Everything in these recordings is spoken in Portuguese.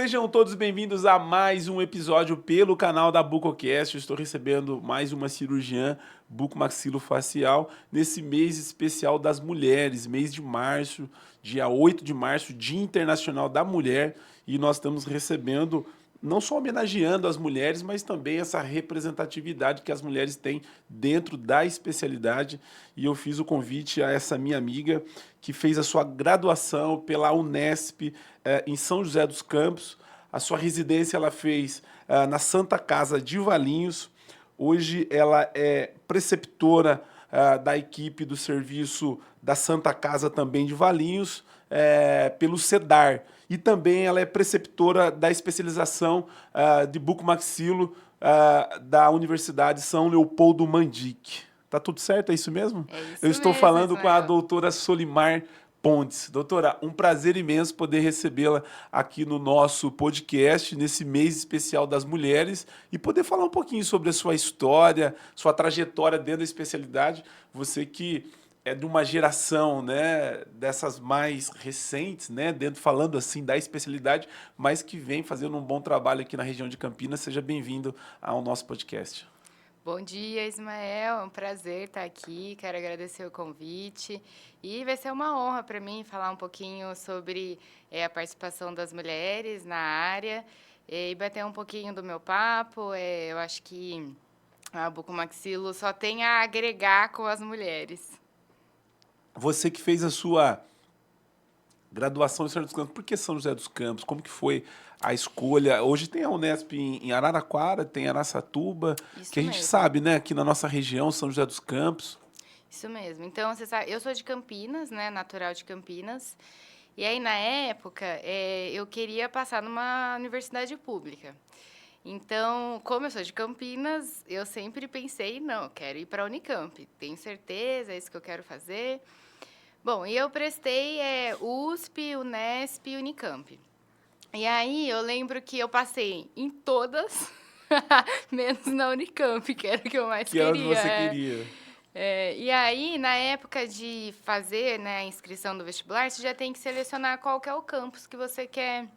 Sejam todos bem-vindos a mais um episódio pelo canal da Bucocast. Eu estou recebendo mais uma cirurgiã bucomaxilofacial nesse mês especial das mulheres, mês de março, dia 8 de março, Dia Internacional da Mulher, e nós estamos recebendo, não só homenageando as mulheres, mas também essa representatividade que as mulheres têm dentro da especialidade. E eu fiz o convite a essa minha amiga que fez a sua graduação pela Unesp em São José dos Campos. A sua residência ela fez na Santa Casa de Valinhos. Hoje ela é preceptora da equipe do serviço da Santa Casa também de Valinhos, pelo CEDAR. E também ela é preceptora da especialização de bucomaxilo da Universidade São Leopoldo Mandic. Tá tudo certo? É isso mesmo? É isso Eu estou mesmo, falando com a Ismael. doutora Solimar Pontes. Doutora, um prazer imenso poder recebê-la aqui no nosso podcast, nesse mês especial das mulheres, e poder falar um pouquinho sobre a sua história, sua trajetória dentro da especialidade. Você que é de uma geração, né, dessas mais recentes, né, dentro falando assim da especialidade, mas que vem fazendo um bom trabalho aqui na região de Campinas. Seja bem-vindo ao nosso podcast. Bom dia, Ismael. É um prazer estar aqui. Quero agradecer o convite. E vai ser uma honra para mim falar um pouquinho sobre a participação das mulheres na área e bater um pouquinho do meu papo. Eu acho que a Bucomaxilo só tem a agregar com as mulheres. Você que fez a sua graduação em São José dos Campos, por que São José dos Campos? Como que foi a escolha? Hoje tem a Unesp em Araraquara, tem Araçatuba, que Isso a gente mesmo. sabe, né, aqui na nossa região, São José dos Campos. Isso mesmo. Então, você sabe, eu sou de Campinas, né, natural de Campinas. E aí, na época, eu queria passar numa universidade pública. Então, como eu sou de Campinas, eu sempre pensei, não, eu quero ir para a Unicamp. Tenho certeza, é isso que eu quero fazer. Bom, e eu prestei USP, Unesp e Unicamp. E aí, eu lembro que eu passei em todas, menos na Unicamp, que era o que eu mais Que era onde queria. você queria. E aí, na época de fazer, né, a inscrição do vestibular, você já tem que selecionar qual que é o campus que você quer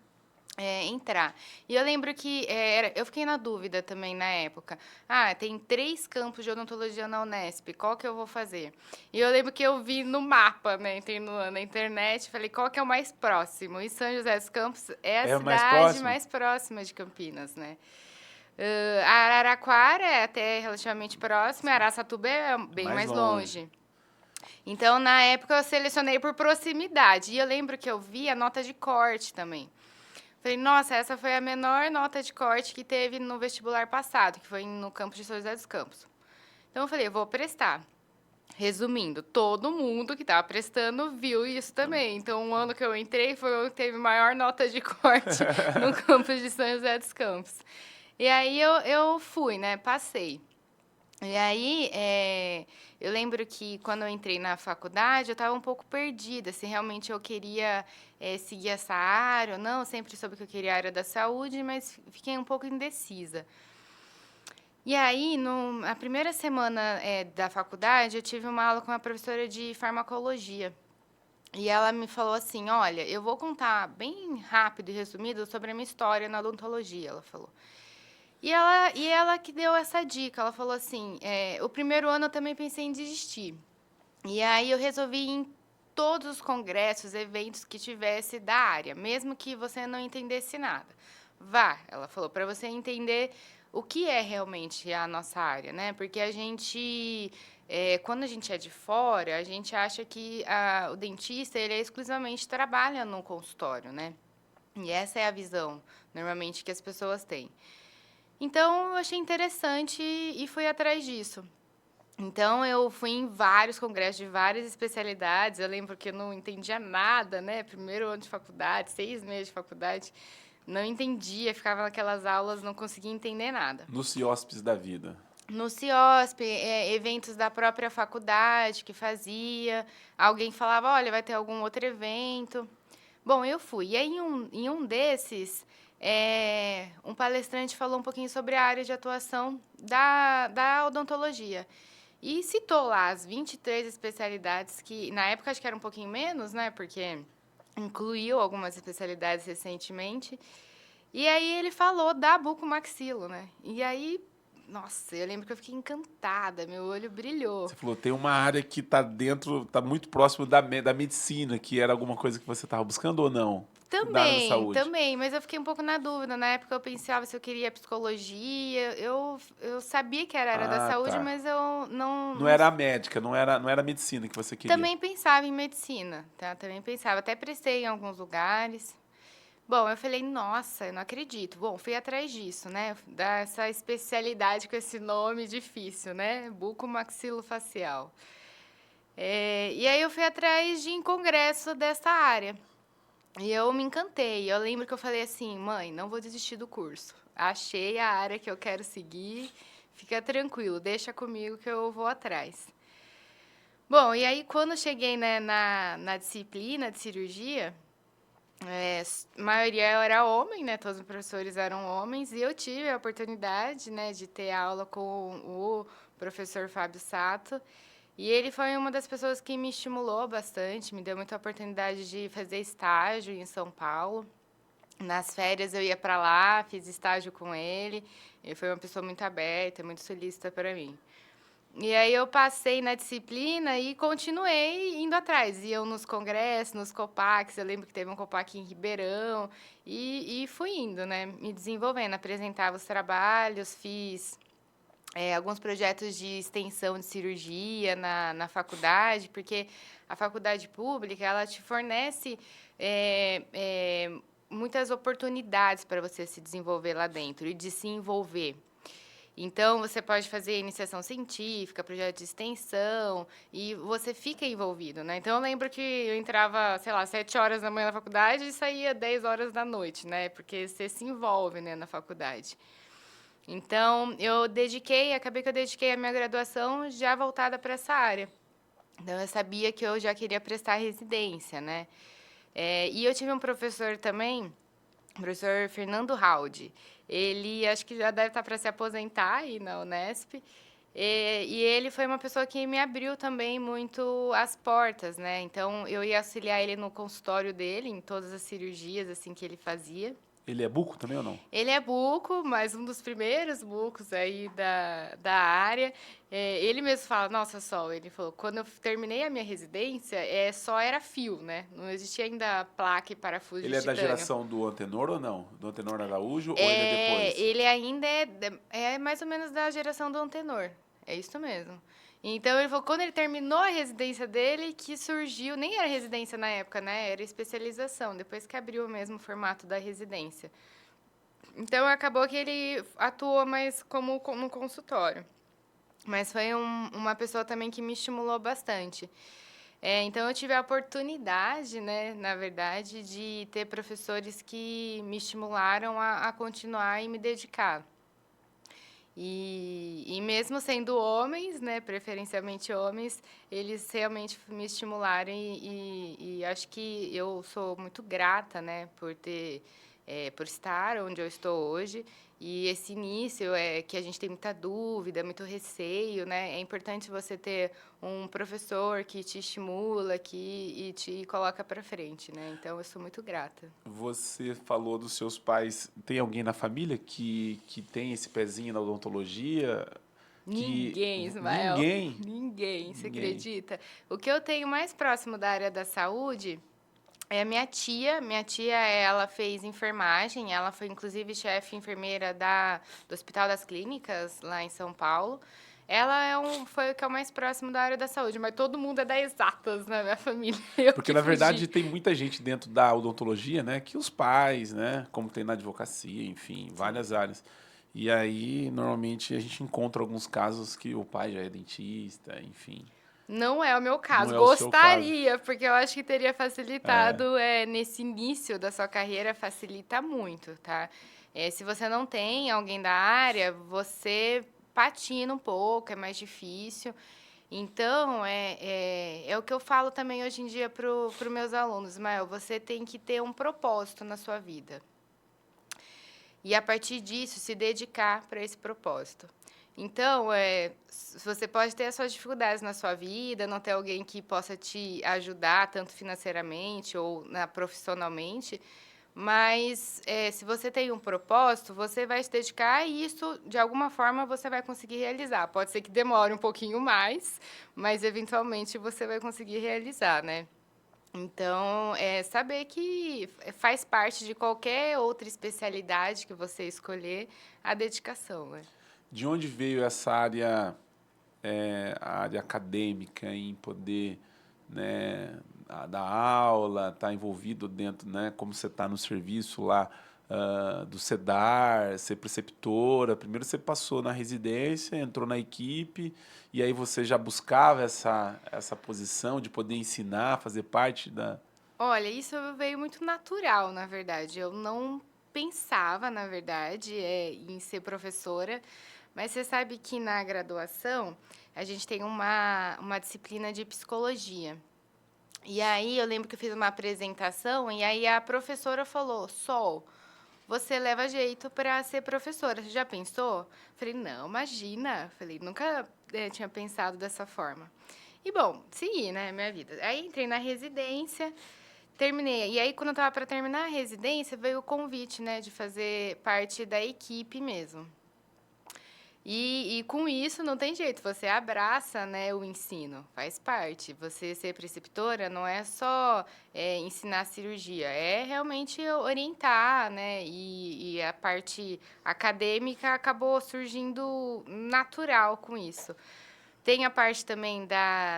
entrar. E eu lembro que eu fiquei na dúvida também na época. Ah, tem 3 campos de odontologia na Unesp, qual que eu vou fazer? E eu lembro que eu vi no mapa, né, entrei na internet, falei, qual que é o mais próximo? E São José dos Campos é a É mais cidade próximo? mais próxima de Campinas, né? Araraquara é até relativamente próximo, e Araçatuba é bem Mais mais longe. longe. Então, na época, eu selecionei por proximidade. E eu lembro que eu vi a nota de corte também. Falei, nossa, essa foi a menor nota de corte que teve no vestibular passado, que foi no campus de São José dos Campos. Então, eu falei, eu vou prestar. Resumindo, todo mundo que estava prestando viu isso também. Então, um ano que eu entrei foi o que teve maior nota de corte no campus de São José dos Campos. E aí, eu fui, né? Passei. E aí, eu lembro que quando eu entrei na faculdade, eu estava um pouco perdida, se realmente eu queria seguir essa área ou não. Eu sempre soube que eu queria a área da saúde, mas fiquei um pouco indecisa. E aí, na primeira semana da faculdade, eu tive uma aula com uma professora de farmacologia. E ela me falou assim, olha, eu vou contar bem rápido e resumido sobre a minha história na odontologia, ela falou. E ela que deu essa dica, ela falou assim, o primeiro ano eu também pensei em desistir. E aí eu resolvi ir em todos os congressos, eventos que tivesse da área, mesmo que você não entendesse nada. Vá, ela falou, para você entender o que é realmente a nossa área, né? Porque a gente, quando a gente é de fora, a gente acha que o dentista, ele exclusivamente trabalha no consultório, né? E essa é a visão, normalmente, que as pessoas têm. Então, eu achei interessante e fui atrás disso. Então, eu fui em vários congressos de várias especialidades. Eu lembro que eu não entendia nada, né? Primeiro ano de faculdade, 6 meses de faculdade, não entendia, ficava naquelas aulas, não conseguia entender nada. No CIOSPs da vida. No CIOSP, eventos da própria faculdade que fazia, alguém falava, olha, vai ter algum outro evento. Bom, eu fui. E aí, em um desses, um palestrante falou um pouquinho sobre a área de atuação da odontologia. E citou lá as 23 especialidades, que na época acho que era um pouquinho menos, né? Porque incluiu algumas especialidades recentemente. E aí ele falou da bucomaxilo, né? E aí, nossa, eu lembro que eu fiquei encantada, meu olho brilhou. Você falou, tem uma área que está dentro, está muito próximo da medicina, que era alguma coisa que você estava buscando ou não? Da área da Também, saúde? também, mas eu fiquei um pouco na dúvida. Na época eu pensava se eu queria psicologia. Eu sabia que era a área da Ah, saúde, tá. mas eu Não era a médica, não era a medicina que você queria. também pensava em medicina, tá? Também pensava. Até prestei em alguns lugares. Bom, eu falei, nossa, eu não acredito. Bom, fui atrás disso, né? Dessa especialidade com esse nome difícil, né? Bucomaxilofacial. E aí eu fui atrás de um congresso dessa área. E eu me encantei. Eu lembro que eu falei assim, mãe, não vou desistir do curso. Achei a área que eu quero seguir. Fica tranquilo, deixa comigo que eu vou atrás. Bom, e aí quando eu cheguei, né, na disciplina de cirurgia, a maioria era homem, né? Todos os professores eram homens. E eu tive a oportunidade, né, de ter aula com o professor Fábio Sato. E ele foi uma das pessoas que me estimulou bastante, me deu muita oportunidade de fazer estágio em São Paulo. Nas férias eu ia para lá, fiz estágio com ele. Ele foi uma pessoa muito aberta, muito solícita para mim. E aí eu passei na disciplina e continuei indo atrás. Iam nos congressos, nos Copacs. Eu lembro que teve um Copac em Ribeirão. E fui indo, né? Me desenvolvendo. Apresentava os trabalhos, fiz alguns projetos de extensão de cirurgia na faculdade, porque a faculdade pública, ela te fornece muitas oportunidades para você se desenvolver lá dentro e de se envolver. Então, você pode fazer iniciação científica, projeto de extensão, e você fica envolvido, né? Então, eu lembro que eu entrava, sei lá, 7 horas da manhã na faculdade e saía 10 horas da noite, né? Porque você se envolve, né, na faculdade. Então, acabei que eu dediquei a minha graduação já voltada para essa área. Então, eu sabia que eu já queria prestar residência, né? E eu tive um professor também, o professor Fernando Haldi. Ele, acho que já deve estar para se aposentar aí na Unesp. E ele foi uma pessoa que me abriu também muito as portas, né? Então, eu ia auxiliar ele no consultório dele, em todas as cirurgias, assim, que ele fazia. Ele é buco também ou não? Ele é buco, mas um dos primeiros bucos aí da área. Ele mesmo fala, nossa, Sol, ele falou, quando eu terminei a minha residência, só era fio, né? Não existia ainda placa e parafuso de Ele é da titânio. geração do Antenor ou não? Do Antenor Araújo ou ele é depois? Ele ainda é mais ou menos da geração do Antenor. É isso mesmo. Então, ele falou, quando ele terminou a residência dele, que surgiu, nem era residência na época, né? Era especialização, depois que abriu mesmo o formato da residência. Então, acabou que ele atuou mais como no consultório. Mas foi uma pessoa também que me estimulou bastante. Então, eu tive a oportunidade, né, na verdade, de ter professores que me estimularam a continuar e me dedicar. E mesmo sendo homens, né, preferencialmente homens, eles realmente me estimularam e acho que eu sou muito grata, né, por estar onde eu estou hoje. E esse início é que a gente tem muita dúvida, muito receio, né? É importante você ter um professor que te estimula, e te coloca para frente, né? Então eu sou muito grata. Você falou dos seus pais. Tem alguém na família que tem esse pezinho na odontologia? Que Ninguém, Ismael. ninguém, Ninguém, você ninguém. acredita? O que eu tenho mais próximo da área da saúde é a minha tia. Minha tia, ela fez enfermagem, ela foi inclusive chefe enfermeira do Hospital das Clínicas, lá em São Paulo. Ela foi o que é o mais próximo da área da saúde, mas todo mundo é da exatas na minha família. Eu Porque que na fugi. verdade tem muita gente dentro da odontologia, né? Que os pais, né? Como tem na advocacia, enfim, Sim. várias áreas. E aí, normalmente, a gente encontra alguns casos que o pai já é dentista, enfim. Não é o meu Não caso. é o seu caso. Gostaria, porque eu acho que teria facilitado nesse início da sua carreira, facilita muito, tá? Se você não tem alguém da área, você patina um pouco, é mais difícil. Então, é o que eu falo também hoje em dia para os meus alunos, Ismael, você tem que ter um propósito na sua vida. E, a partir disso, se dedicar para esse propósito. Então, você pode ter as suas dificuldades na sua vida, não ter alguém que possa te ajudar, tanto financeiramente ou profissionalmente, Mas, se você tem um propósito, você vai se dedicar e isso, de alguma forma, você vai conseguir realizar. Pode ser que demore um pouquinho mais, mas eventualmente você vai conseguir realizar, né? Então, é saber que faz parte de qualquer outra especialidade que você escolher, a dedicação, né? De onde veio essa área, a área acadêmica em poder, né, dar aula, estar envolvido dentro, né, como você está no serviço lá do CEDAR, ser preceptora. Primeiro você passou na residência, entrou na equipe, e aí você já buscava essa posição de poder ensinar, fazer parte da... Olha, isso veio muito natural, na verdade. Eu não pensava, na verdade, em ser professora, mas você sabe que na graduação a gente tem uma disciplina de psicologia. E aí eu lembro que eu fiz uma apresentação e aí a professora falou: Sol, você leva jeito para ser professora. Você já pensou? Falei: não, imagina. Falei: nunca tinha pensado dessa forma. E bom, segui, né, minha vida. Aí entrei na residência, terminei. E aí, quando eu estava para terminar a residência, veio o convite, né, de fazer parte da equipe mesmo. E com isso não tem jeito, você abraça, né, o ensino, faz parte. Você ser preceptora não é só ensinar cirurgia, é realmente orientar, né? E a parte acadêmica acabou surgindo natural com isso. Tem a parte também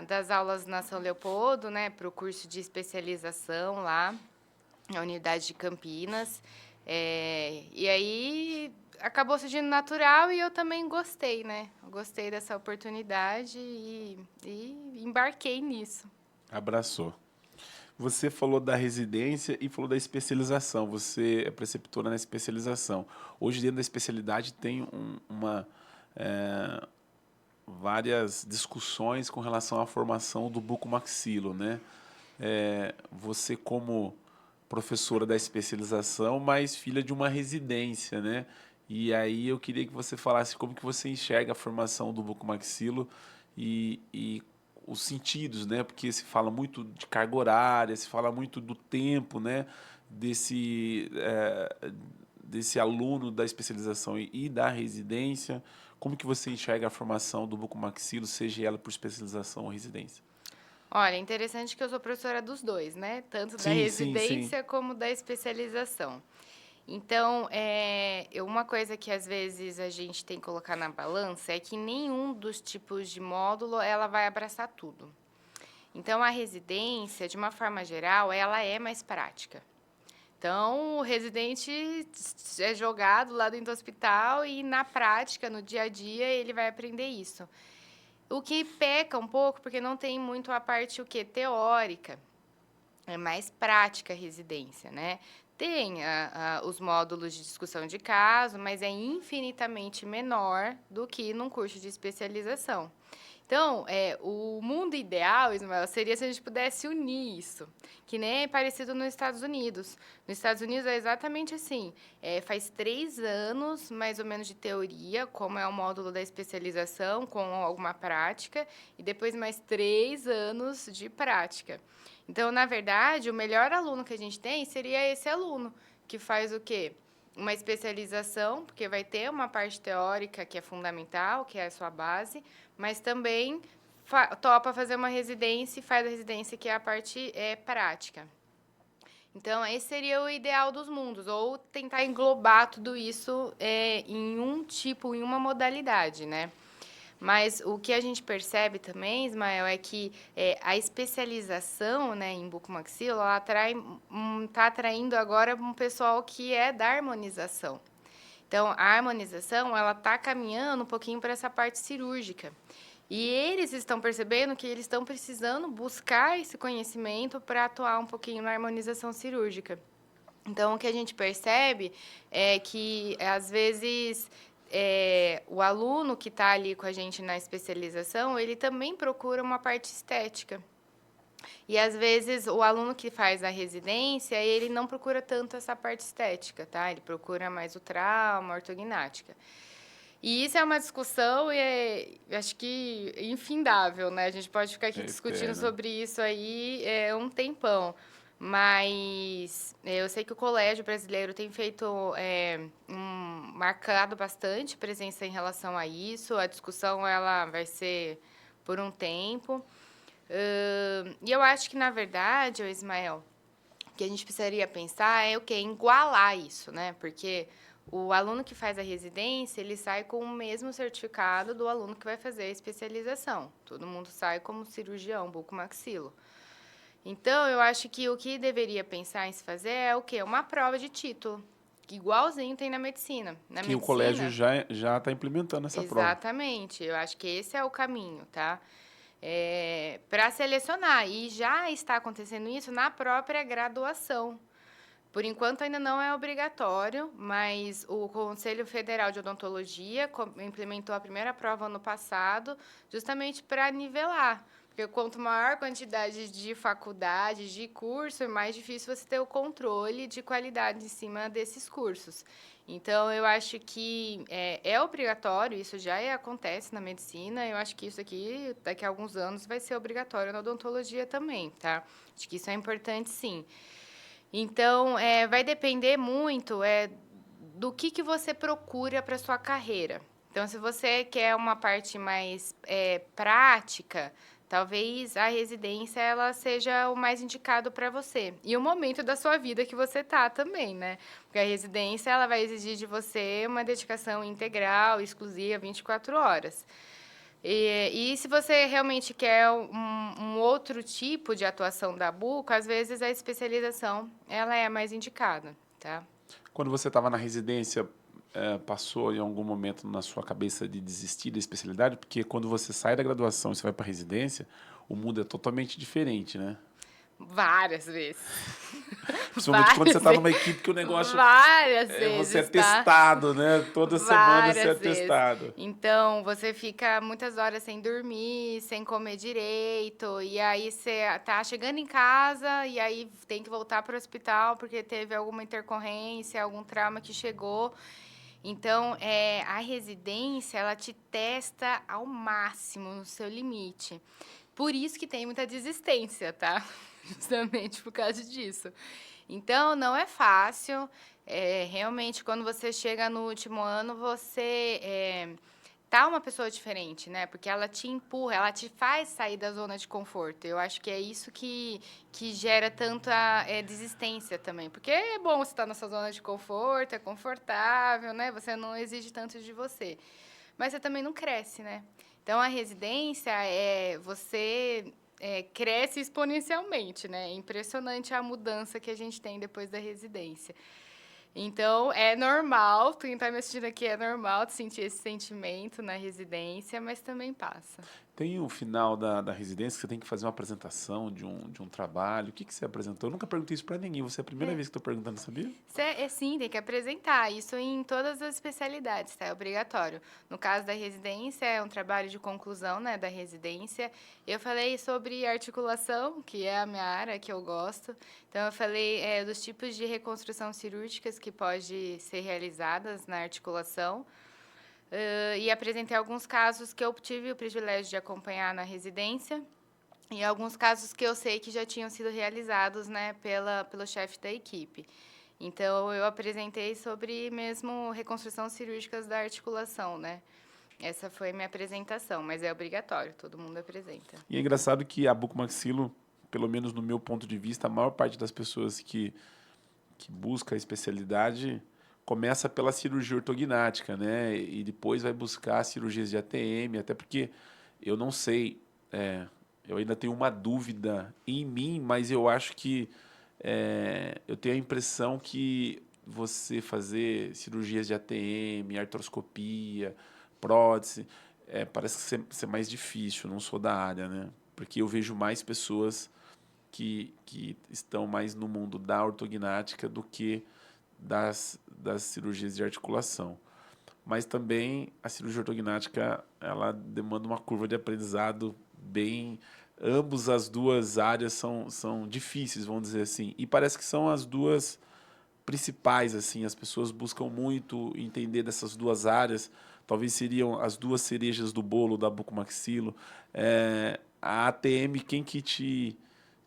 das aulas na São Leopoldo, né, para o curso de especialização lá, na unidade de Campinas. E aí acabou surgindo natural e eu também gostei, né? Gostei dessa oportunidade e embarquei nisso. Abraçou. Você falou da residência e falou da especialização. Você é preceptora na especialização. Hoje, dentro da especialidade, tem é, várias discussões com relação à formação do bucomaxilo, né? Você como professora da especialização, mas filha de uma residência, né? E aí eu queria que você falasse como que você enxerga a formação do bucomaxilo e os sentidos, né? Porque se fala muito de carga horária, se fala muito do tempo, né? Desse aluno da especialização e da residência. Como que você enxerga a formação do bucomaxilo, seja ela por especialização ou residência? Olha, interessante que eu sou professora dos dois, né? Tanto da Sim, sim, sim. residência como da especialização. Então, uma coisa que às vezes a gente tem que colocar na balança é que nenhum dos tipos de módulo ela vai abraçar tudo. Então, a residência, de uma forma geral, ela é mais prática. Então, o residente é jogado lá dentro do hospital e, na prática, no dia a dia, ele vai aprender isso. O que peca um pouco, porque não tem muito a parte o quê? Teórica. É mais prática a residência, né? Tem os módulos de discussão de caso, mas é infinitamente menor do que num curso de especialização. Então, o mundo ideal, Ismael, seria se a gente pudesse unir isso, que nem é parecido nos Estados Unidos. Nos Estados Unidos é exatamente assim, faz 3 anos, mais ou menos, de teoria, como é o módulo da especialização, com alguma prática, e depois mais 3 anos de prática. Então, na verdade, o melhor aluno que a gente tem seria esse aluno, que faz o quê? Uma especialização, porque vai ter uma parte teórica que é fundamental, que é a sua base, mas também topa fazer uma residência e faz a residência, que é a parte prática. Então, esse seria o ideal dos mundos, ou tentar englobar tudo isso em um tipo, em uma modalidade, né? Mas o que a gente percebe também, Ismael, é que a especialização, né, em bucomaxilo, ela está atraindo agora um pessoal que é da harmonização. Então, a harmonização, ela está caminhando um pouquinho para essa parte cirúrgica. E eles estão percebendo que eles estão precisando buscar esse conhecimento para atuar um pouquinho na harmonização cirúrgica. Então, o que a gente percebe é que, às vezes, o aluno que está ali com a gente na especialização, ele também procura uma parte estética. E, às vezes, o aluno que faz a residência, ele não procura tanto essa parte estética, tá? Ele procura mais o trauma, a ortognática. E isso é uma discussão acho que infindável, né? A gente pode ficar aqui É discutindo eterno. sobre isso aí um tempão. Mas eu sei que o Colégio Brasileiro tem feito, marcado bastante presença em relação a isso. A discussão ela vai ser por um tempo. E eu acho que, na verdade, ô Ismael, o que a gente precisaria pensar é o quê? Igualar isso, né? Porque o aluno que faz a residência, ele sai com o mesmo certificado do aluno que vai fazer a especialização. Todo mundo sai como cirurgião bucomaxilo. Então, eu acho que o que deveria pensar em se fazer é o quê? Uma prova de título, que igualzinho tem na medicina. Na Que o colégio medicina, já está implementando essa prova. exatamente. Eu acho que esse é o caminho, tá? Para selecionar. E já está acontecendo isso na própria graduação. Por enquanto ainda não é obrigatório, mas o Conselho Federal de Odontologia implementou a primeira prova ano passado, justamente para nivelar. Porque quanto maior a quantidade de faculdades, de curso, mais difícil você ter o controle de qualidade em cima desses cursos. Então, eu acho que é obrigatório, isso já acontece na medicina, eu acho que isso aqui, daqui a alguns anos, vai ser obrigatório na odontologia também, tá? Acho que isso é importante, sim. Então, vai depender muito do que você procura para sua carreira. Então, se você quer uma parte mais prática, talvez a residência ela seja o mais indicado para você. E o momento da sua vida que você tá também, né? Porque a residência ela vai exigir de você uma dedicação integral, exclusiva, 24 horas. E se você realmente quer um outro tipo de atuação da Buco, às vezes a especialização ela é mais indicada, tá? Quando você estava na residência, passou em algum momento na sua cabeça de desistir da especialidade? Porque quando você sai da graduação e você vai para a residência, o mundo é totalmente diferente, né? Várias vezes. Principalmente quando você está numa vezes. equipe que o negócio Várias você é vezes, tá? testado, né? Toda semana você é Várias vezes. testado. Então, você fica muitas horas sem dormir, sem comer direito, e aí você tá chegando em casa e aí tem que voltar para o hospital porque teve alguma intercorrência, algum trauma que chegou. Então, a residência, ela te testa ao máximo no seu limite. Por isso que tem muita desistência, tá? Justamente por causa disso. Então, não é fácil. Realmente, quando você chega no último ano, você tá uma pessoa diferente, né? Porque ela te empurra, ela te faz sair da zona de conforto. Eu acho que é isso que gera tanta desistência também. Porque é bom você estar nessa zona de conforto, é confortável, né? Você não exige tanto de você. Mas você também não cresce, né? Então, a residência, você cresce exponencialmente, né? É impressionante a mudança que a gente tem depois da residência. Então, é normal, quem está me assistindo aqui é normal de sentir esse sentimento na residência, mas também passa. Tem o final da residência que você tem que fazer uma apresentação de um trabalho. O que você apresentou? Eu nunca perguntei isso para ninguém. Você é a primeira vez que estou perguntando, sabia? Sim, tem que apresentar. Isso em todas as especialidades, tá? É obrigatório. No caso da residência, é um trabalho de conclusão, né, da residência. Eu falei sobre articulação, que é a minha área, que eu gosto. Então, eu falei dos tipos de reconstrução cirúrgicas que pode ser realizadas na articulação. E apresentei alguns casos que eu tive o privilégio de acompanhar na residência. E alguns casos que eu sei que já tinham sido realizados, né, pelo chefe da equipe. Então, eu apresentei sobre mesmo reconstrução cirúrgicas da articulação, né? Essa foi minha apresentação, mas é obrigatório, todo mundo apresenta. E é engraçado que a bucomaxilo, pelo menos no meu ponto de vista, a maior parte das pessoas que busca a especialidade começa pela cirurgia ortognática, né? E depois vai buscar cirurgias de ATM, até porque eu não sei, eu ainda tenho uma dúvida em mim, mas eu acho que eu tenho a impressão que você fazer cirurgias de ATM, artroscopia, prótese, parece ser mais difícil, eu não sou da área, né? Porque eu vejo mais pessoas que estão mais no mundo da ortognática do que das cirurgias de articulação. Mas também a cirurgia ortognática ela demanda uma curva de aprendizado bem. Ambos as duas áreas são difíceis, vamos dizer assim. E parece que são as duas principais, assim. As pessoas buscam muito entender dessas duas áreas. Talvez seriam as duas cerejas do bolo da bucomaxilo. A ATM, quem que te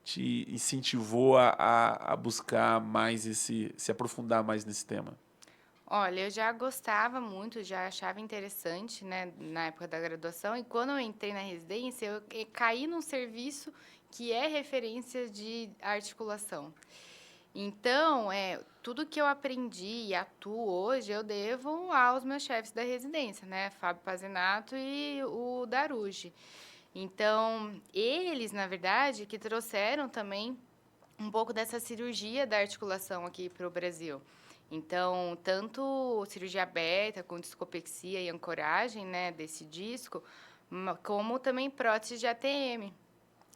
te incentivou a buscar mais se aprofundar mais nesse tema? Olha, eu já gostava muito, já achava interessante, né, na época da graduação, e quando eu entrei na residência, eu caí num serviço que é referência de articulação. Então, tudo que eu aprendi e atuo hoje, eu devo aos meus chefes da residência, né, Fábio Pazinato e o Daruji. Então, eles, na verdade, que trouxeram também um pouco dessa cirurgia da articulação aqui para o Brasil. Então, tanto cirurgia aberta, com discopexia e ancoragem, né, desse disco, como também prótese de ATM.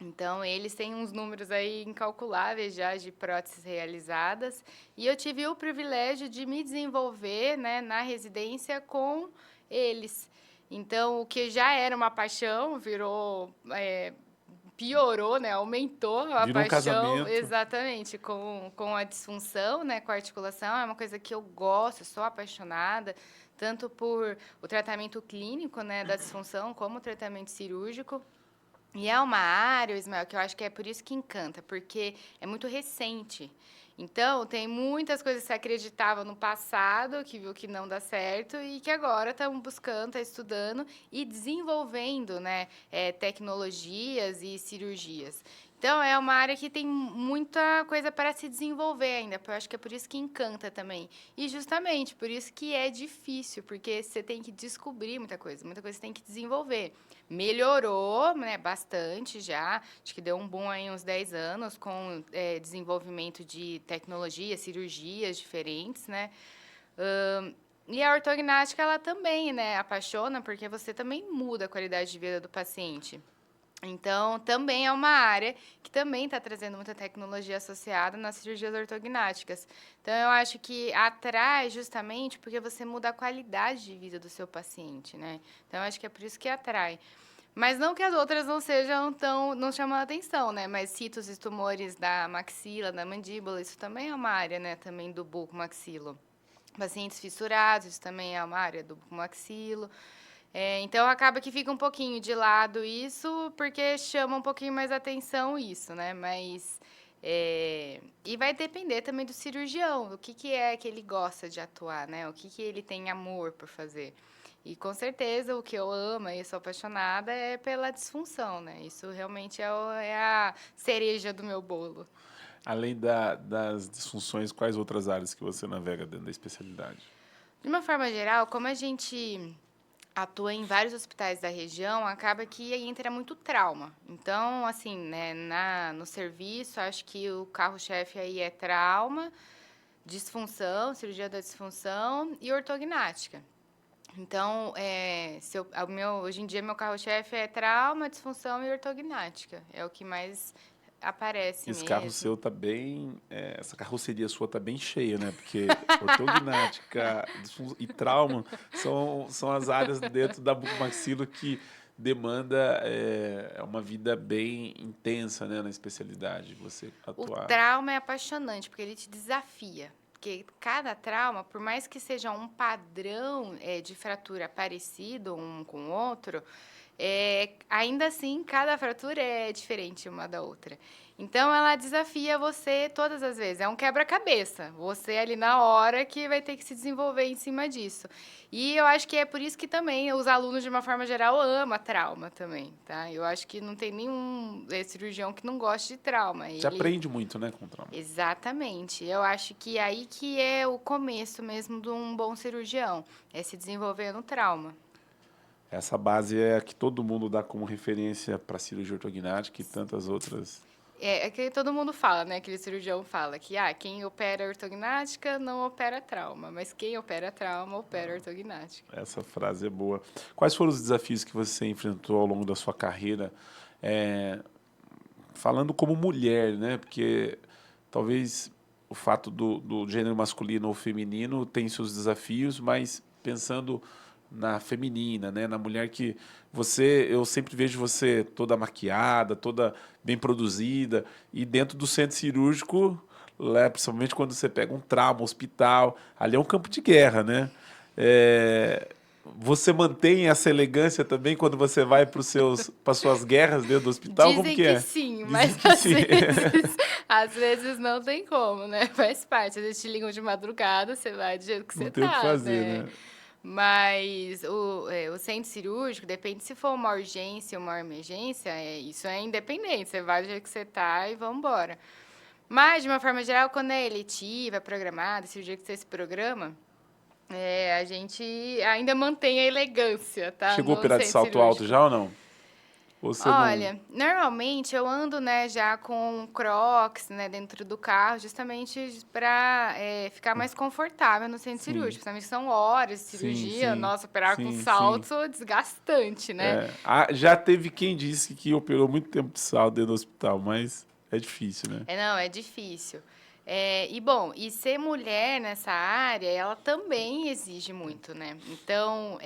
Então, eles têm uns números aí incalculáveis já de próteses realizadas. E eu tive o privilégio de me desenvolver, né, na residência com eles. Então, o que já era uma paixão virou piorou, né, aumentou a Vira um paixão casamento. exatamente, com a disfunção, né, com a articulação, é uma coisa que eu gosto, sou apaixonada, tanto por o tratamento clínico, né, da disfunção, como o tratamento cirúrgico. E é uma área, Ismael, que eu acho que é por isso que encanta, porque é muito recente. Então, tem muitas coisas que você acreditava no passado, que viu que não dá certo, e que agora estamos buscando, tá estudando e desenvolvendo, né, tecnologias e cirurgias. Então, é uma área que tem muita coisa para se desenvolver ainda. Eu acho que é por isso que encanta também. E justamente por isso que é difícil, porque você tem que descobrir muita coisa você tem que desenvolver. Melhorou, né, bastante já. Acho que deu um boom aí uns 10 anos com desenvolvimento de tecnologia, cirurgias diferentes, né? E a ortognática, ela também, né, apaixona, porque você também muda a qualidade de vida do paciente. Então, também é uma área que também está trazendo muita tecnologia associada nas cirurgias ortognáticas. Então, eu acho que atrai justamente porque você muda a qualidade de vida do seu paciente, né? Então, eu acho que é por isso que atrai. Mas não que as outras não sejam tão, não chamam a atenção, né? Mas citos e tumores da maxila, da mandíbula, isso também é uma área, né? Também do bucomaxilo. Pacientes fissurados, isso também é uma área do bucomaxilo. Então, acaba que fica um pouquinho de lado isso, porque chama um pouquinho mais atenção isso, né? Mas, e vai depender também do cirurgião, do que é que ele gosta de atuar, né? O que ele tem amor por fazer. E, com certeza, o que eu amo e sou apaixonada é pela disfunção, né? Isso realmente é a cereja do meu bolo. Além das disfunções, quais outras áreas que você navega dentro da especialidade? De uma forma geral, como a gente atua em vários hospitais da região, acaba que aí entra muito trauma. Então, assim, né, no serviço, acho que o carro-chefe aí é trauma, disfunção, cirurgia da disfunção e ortognática. Então, hoje em dia, meu carro-chefe é trauma, disfunção e ortognática. É o que mais aparece Esse carro mesmo. seu tá bem. Essa carroceria sua tá bem cheia, né? Porque ortognática e trauma são as áreas dentro da bucomaxilo que demanda uma vida bem intensa, né, na especialidade, você O atuar. trauma é apaixonante, porque ele te desafia. Porque cada trauma, por mais que seja um padrão de fratura parecido um com o outro, ainda assim, cada fratura é diferente uma da outra. Então, ela desafia você todas as vezes. É um quebra-cabeça. Você ali na hora que vai ter que se desenvolver em cima disso. E eu acho que é por isso que também os alunos, de uma forma geral, amam trauma também, tá? Eu acho que não tem nenhum cirurgião que não goste de trauma. Você aprende muito, né, com trauma. Exatamente. Eu acho que aí que é o começo mesmo de um bom cirurgião. É se desenvolver no trauma. Essa base é a que todo mundo dá como referência para cirurgia ortognática e tantas outras. É que todo mundo fala, né? Aquele cirurgião fala que quem opera ortognática não opera trauma, mas quem opera trauma opera ortognática. Essa frase é boa. Quais foram os desafios que você enfrentou ao longo da sua carreira, é, falando como mulher, né? Porque talvez o fato do gênero masculino ou feminino tem seus desafios, mas pensando na feminina, né? Na mulher que eu sempre vejo você toda maquiada, toda bem produzida, e dentro do centro cirúrgico, principalmente quando você pega um trauma, um hospital, ali é um campo de guerra, né? É, Você mantém essa elegância também quando você vai para suas guerras dentro do hospital? Como Dizem que que é? sim, Dizem mas que sim. às vezes não tem como, né? Faz parte. Às vezes te ligam de madrugada, você vai do jeito que Não você tem o que tá, fazer, né? né? Mas o centro cirúrgico, depende se for uma urgência ou uma emergência, isso é independente. Você vai do jeito que você tá e vambora. Mas, de uma forma geral, quando é eletiva, programada, cirurgia que você se programa, a gente ainda mantém a elegância, tá? Chegou a No operar de centro salto alto cirúrgico. já ou não? Ou você não... Olha, normalmente eu ando, né, já com Crocs, né, dentro do carro, justamente para ficar mais confortável no centro cirúrgico. Sim, Principalmente são horas de sim, cirurgia, sim, nossa, operar com sim, sim. salto é desgastante, né? É, já teve quem disse que operou muito tempo de salto dentro do hospital, mas é difícil, né? Não, é difícil. Bom, e ser mulher nessa área, ela também exige muito, né? Então,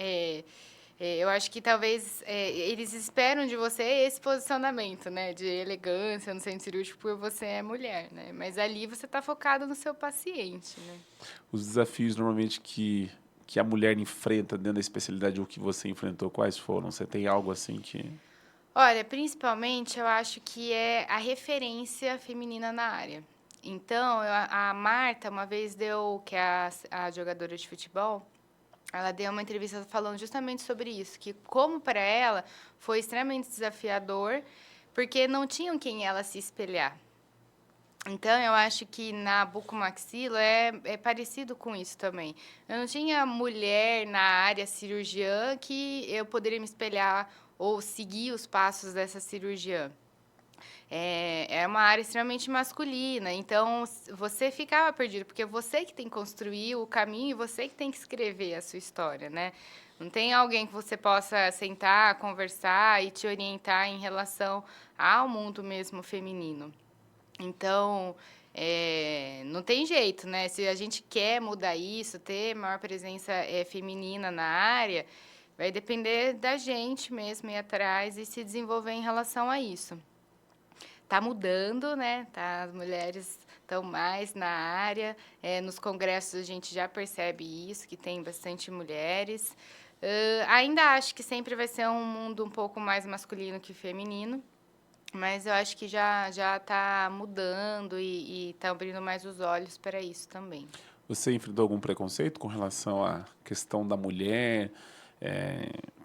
eu acho que talvez eles esperam de você esse posicionamento, né? De elegância no centro cirúrgico por você é mulher, né? Mas ali você está focado no seu paciente, né? Os desafios normalmente que a mulher enfrenta dentro da especialidade ou que você enfrentou, quais foram? Você tem algo assim que... Olha, principalmente eu acho que é a referência feminina na área. Então, a Marta, uma vez deu, que é a jogadora de futebol, ela deu uma entrevista falando justamente sobre isso, que como para ela foi extremamente desafiador, porque não tinham quem ela se espelhar. Então, eu acho que na bucomaxilo é parecido com isso também. Eu não tinha mulher na área cirurgiã que eu poderia me espelhar ou seguir os passos dessa cirurgiã. É uma área extremamente masculina, então você ficava perdido, porque você que tem que construir o caminho e você que tem que escrever a sua história, né? Não tem alguém que você possa sentar, conversar e te orientar em relação ao mundo mesmo feminino. Então, não tem jeito, né? Se a gente quer mudar isso, ter maior presença feminina na área, vai depender da gente mesmo ir atrás e se desenvolver em relação a isso. Tá mudando, né? Tá, as mulheres estão mais na área. Nos congressos a gente já percebe isso, que tem bastante mulheres. Ainda acho que sempre vai ser um mundo um pouco mais masculino que feminino, mas eu acho que já está mudando e está abrindo mais os olhos para isso também. Você enfrentou algum preconceito com relação à questão da mulher?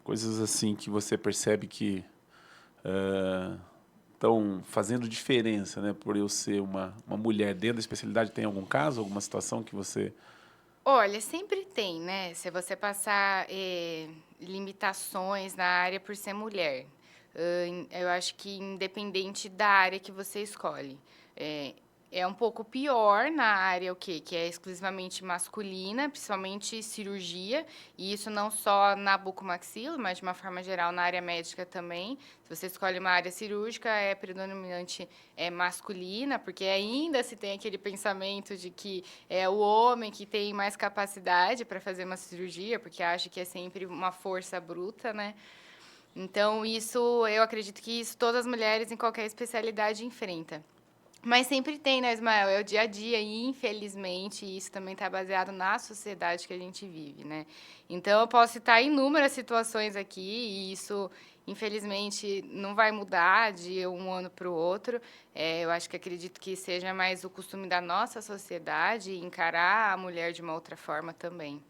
Coisas assim que você percebe que estão fazendo diferença, né? Por eu ser uma mulher dentro da especialidade, tem algum caso, alguma situação que você... Olha, sempre tem, né? Se você passar limitações na área por ser mulher. Eu acho que independente da área que você escolhe. É, é um pouco pior na área o quê? Que é exclusivamente masculina, principalmente cirurgia, e isso não só na bucomaxilo, mas de uma forma geral na área médica também. Se você escolhe uma área cirúrgica, é predominante masculina, porque ainda se tem aquele pensamento de que é o homem que tem mais capacidade para fazer uma cirurgia, porque acha que é sempre uma força bruta, né? Então, eu acredito que isso todas as mulheres em qualquer especialidade enfrentam. Mas sempre tem, né, Ismael? É o dia a dia e, infelizmente, isso também está baseado na sociedade que a gente vive, né? Então, eu posso citar inúmeras situações aqui e isso, infelizmente, não vai mudar de um ano para o outro. Eu acho que acredito que seja mais o costume da nossa sociedade encarar a mulher de uma outra forma também.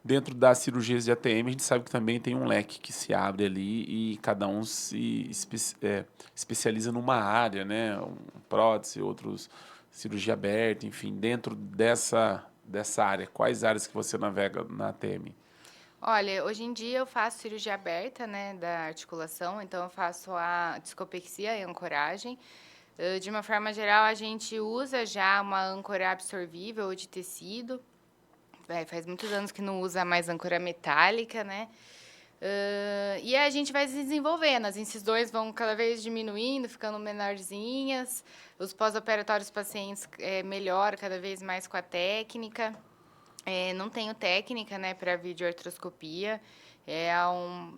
Dentro das cirurgias de ATM, a gente sabe que também tem um leque que se abre ali e cada um especializa numa área, né? Um prótese, outros cirurgia aberta, enfim. Dentro dessa área, quais áreas que você navega na ATM? Olha, hoje em dia eu faço cirurgia aberta, né, da articulação, então eu faço a discopexia e ancoragem. De uma forma geral, a gente usa já uma âncora absorvível de tecido. Faz muitos anos que não usa mais âncora metálica, né? E a gente vai se desenvolvendo, as incisões vão cada vez diminuindo, ficando menorzinhas, os pós-operatórios dos pacientes melhoram cada vez mais com a técnica. Não tenho técnica, né, para videoartroscopia.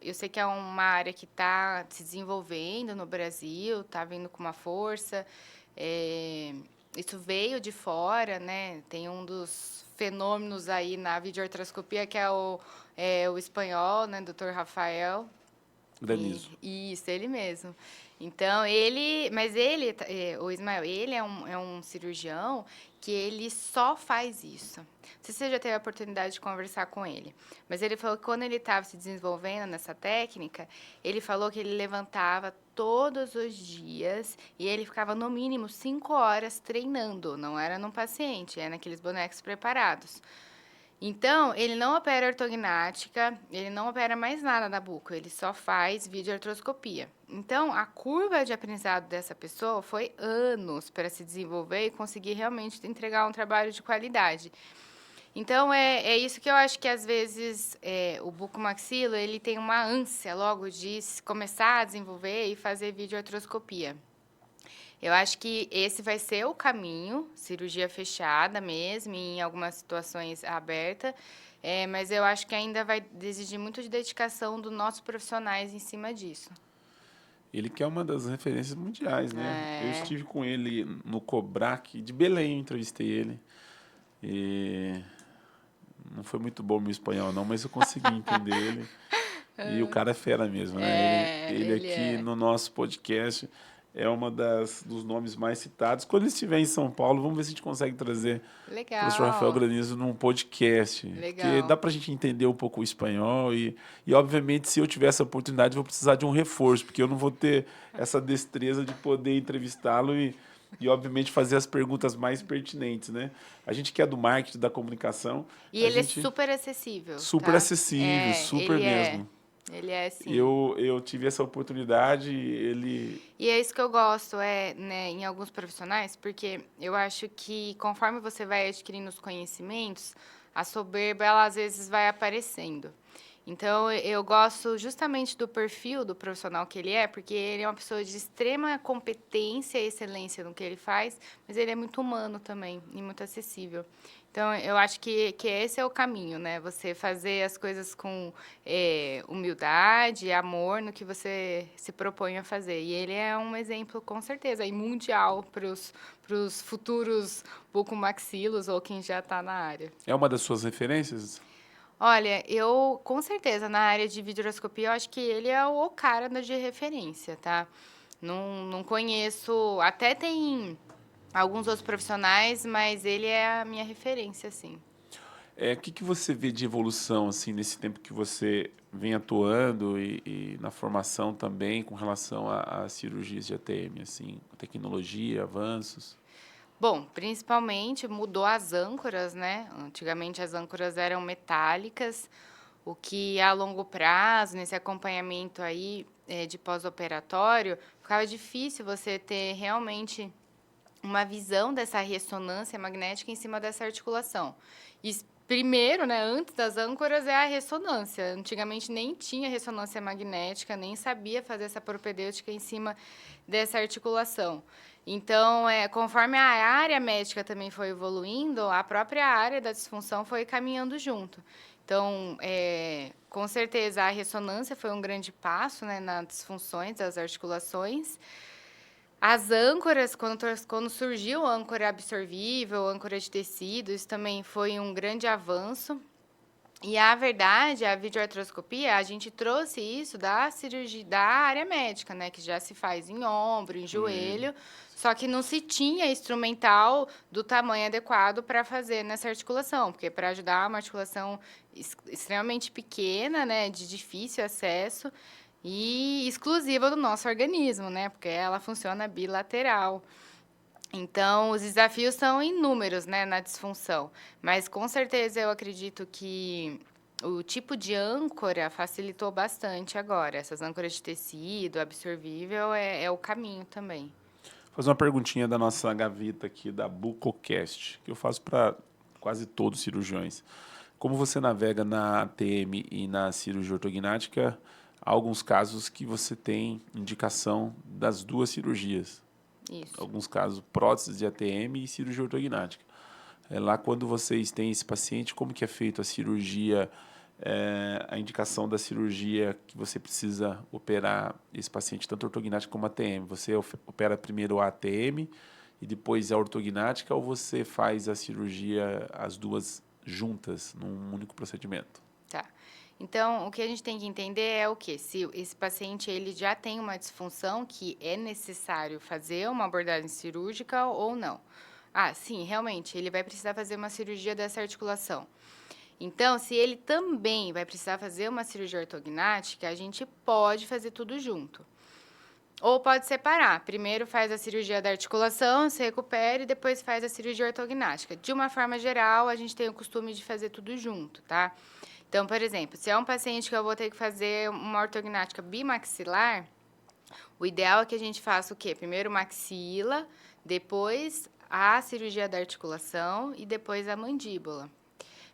Eu sei que é uma área que está se desenvolvendo no Brasil, está vindo com uma força. isso veio de fora, né? Tem um dos fenômenos aí na videoartroscopia, que é o espanhol, né? Doutor Rafael. Granizo. Isso, ele mesmo. Então, o Ismael, ele é um cirurgião que ele só faz isso. Não sei se você já teve a oportunidade de conversar com ele, mas ele falou que quando ele estava se desenvolvendo nessa técnica, ele falou que ele levantava todos os dias e ele ficava no mínimo 5 horas treinando, não era num paciente, é naqueles bonecos preparados. Então, ele não opera ortognática, ele não opera mais nada da buco, ele só faz videoartroscopia. Então, a curva de aprendizado dessa pessoa foi anos para se desenvolver e conseguir realmente entregar um trabalho de qualidade. Então, é isso que eu acho que, às vezes, o bucomaxilo, ele tem uma ânsia logo de começar a desenvolver e fazer videoartroscopia. Eu acho que esse vai ser o caminho, cirurgia fechada mesmo, e em algumas situações aberta, mas eu acho que ainda vai exigir muito de dedicação dos nossos profissionais em cima disso. Ele que é uma das referências mundiais, né? Eu É, estive com ele no Cobrac de Belém, eu entrevistei ele. E não foi muito bom o meu espanhol, não, mas eu consegui entender ele. E o cara é fera mesmo, né? Ele ele aqui é. no nosso podcast é uma dos nomes mais citados. Quando ele estiver em São Paulo, vamos ver se a gente consegue trazer o professor Rafael Legal, Granizo num podcast. Porque dá legal. pra gente entender um pouco o espanhol e obviamente, se eu tiver essa oportunidade, eu vou precisar de um reforço, porque eu não vou ter essa destreza de poder entrevistá-lo e obviamente, fazer as perguntas mais pertinentes, né? A gente que é do marketing, da comunicação, E a ele é gente super acessível, super tá? acessível, super Ele é. mesmo. Ele é sim. Eu tive essa oportunidade, ele E é isso que eu gosto, né, em alguns profissionais, porque eu acho que conforme você vai adquirindo os conhecimentos, a soberba, ela às vezes vai aparecendo. Então, eu gosto justamente do perfil do profissional que ele é, porque ele é uma pessoa de extrema competência e excelência no que ele faz, mas ele é muito humano também e muito acessível. Então, eu acho que esse é o caminho, né? Você fazer as coisas com humildade, amor no que você se propõe a fazer. E ele é um exemplo, com certeza, e mundial para os futuros bucomaxilos ou quem já está na área. é uma das suas referências? Olha, eu com certeza na área de videotroscopia, eu acho que ele é o cara de referência, tá? Não conheço, até tem alguns outros profissionais, mas ele é a minha referência, assim. O que você vê de evolução assim nesse tempo que você vem atuando e na formação também com relação a cirurgias de ATM, assim, tecnologia, avanços? Bom, principalmente mudou as âncoras, né? Antigamente as âncoras eram metálicas, o que a longo prazo, nesse acompanhamento aí de pós-operatório, ficava difícil você ter realmente uma visão dessa ressonância magnética em cima dessa articulação. E primeiro, né, antes das âncoras é a ressonância. Antigamente nem tinha ressonância magnética, nem sabia fazer essa propedêutica em cima dessa articulação. Então, conforme a área médica também foi evoluindo, a própria área da disfunção foi caminhando junto. Então, com certeza, a ressonância foi um grande passo, né, nas disfunções das articulações. As âncoras, quando surgiu a âncora absorvível, âncora de tecido, isso também foi um grande avanço. E a verdade, a videoartroscopia, a gente trouxe isso da cirurgia, da área médica, né? Que já se faz em ombro, em joelho, só que não se tinha instrumental do tamanho adequado para fazer nessa articulação, porque para ajudar uma articulação extremamente pequena, né? De difícil acesso e exclusiva do nosso organismo, né? Porque ela funciona bilateral. Então, os desafios são inúmeros, né, na disfunção. Mas, com certeza, eu acredito que o tipo de âncora facilitou bastante agora. Essas âncoras de tecido, absorvível, é o caminho também. Vou fazer uma perguntinha da nossa gaveta aqui, da Bucocast, que eu faço para quase todos os cirurgiões. Como você navega na ATM e na cirurgia ortognática, há alguns casos que você tem indicação das duas cirurgias. Isso. Alguns casos, próteses de ATM e cirurgia ortognática. Lá, quando vocês têm esse paciente, como que é feito a cirurgia, a indicação da cirurgia que você precisa operar esse paciente, tanto ortognática como ATM? Você opera primeiro a ATM e depois a ortognática, ou você faz a cirurgia, as duas juntas, num único procedimento? Tá. Então, o que a gente tem que entender é o quê? Se esse paciente ele já tem uma disfunção que é necessário fazer uma abordagem cirúrgica ou não. Ah, sim, realmente, ele vai precisar fazer uma cirurgia dessa articulação. Então, se ele também vai precisar fazer uma cirurgia ortognática, a gente pode fazer tudo junto. Ou pode separar. Primeiro faz a cirurgia da articulação, se recupera e depois faz a cirurgia ortognática. De uma forma geral, a gente tem o costume de fazer tudo junto, tá? Então, por exemplo, se é um paciente que eu vou ter que fazer uma ortognática bimaxilar, o ideal é que a gente faça o quê? Primeiro maxila, depois a cirurgia da articulação e depois a mandíbula.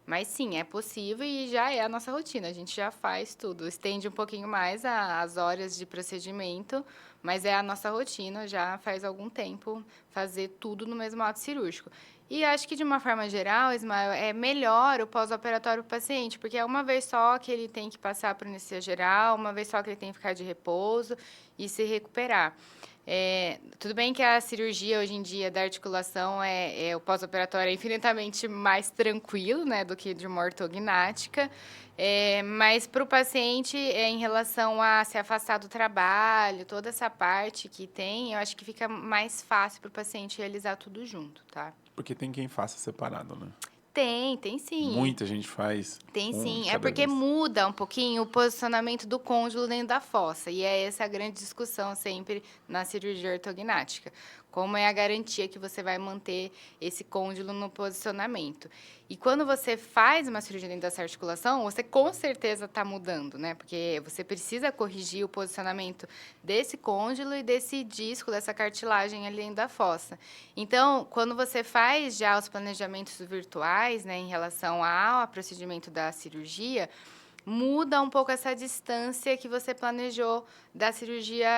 Mas sim, é possível e já é a nossa rotina, a gente já faz tudo. Estende um pouquinho mais as horas de procedimento, mas é a nossa rotina, já faz algum tempo, fazer tudo no mesmo ato cirúrgico. E acho que, de uma forma geral, Ismael, é melhor o pós-operatório para o paciente, porque é uma vez só que ele tem que passar por anestesia geral, uma vez só que ele tem que ficar de repouso e se recuperar. Tudo bem que a cirurgia hoje em dia da articulação o pós-operatório é infinitamente mais tranquilo, né, do que de uma ortognática, mas para o paciente, em relação a se afastar do trabalho, toda essa parte que tem, eu acho que fica mais fácil para o paciente realizar tudo junto, tá? Porque tem quem faça separado, né? Tem sim. Muita gente faz Tem um de sim, é cada porque vez. muda um pouquinho o posicionamento do côndilo dentro da fossa, e é essa a grande discussão sempre na cirurgia ortognática. Como é a garantia que você vai manter esse côndilo no posicionamento? E quando você faz uma cirurgia dentro dessa articulação, você com certeza está mudando, né? Porque você precisa corrigir o posicionamento desse côndilo e desse disco, dessa cartilagem ali dentro da fossa. Então, quando você faz já os planejamentos virtuais, né, em relação ao procedimento da cirurgia, muda um pouco essa distância que você planejou da cirurgia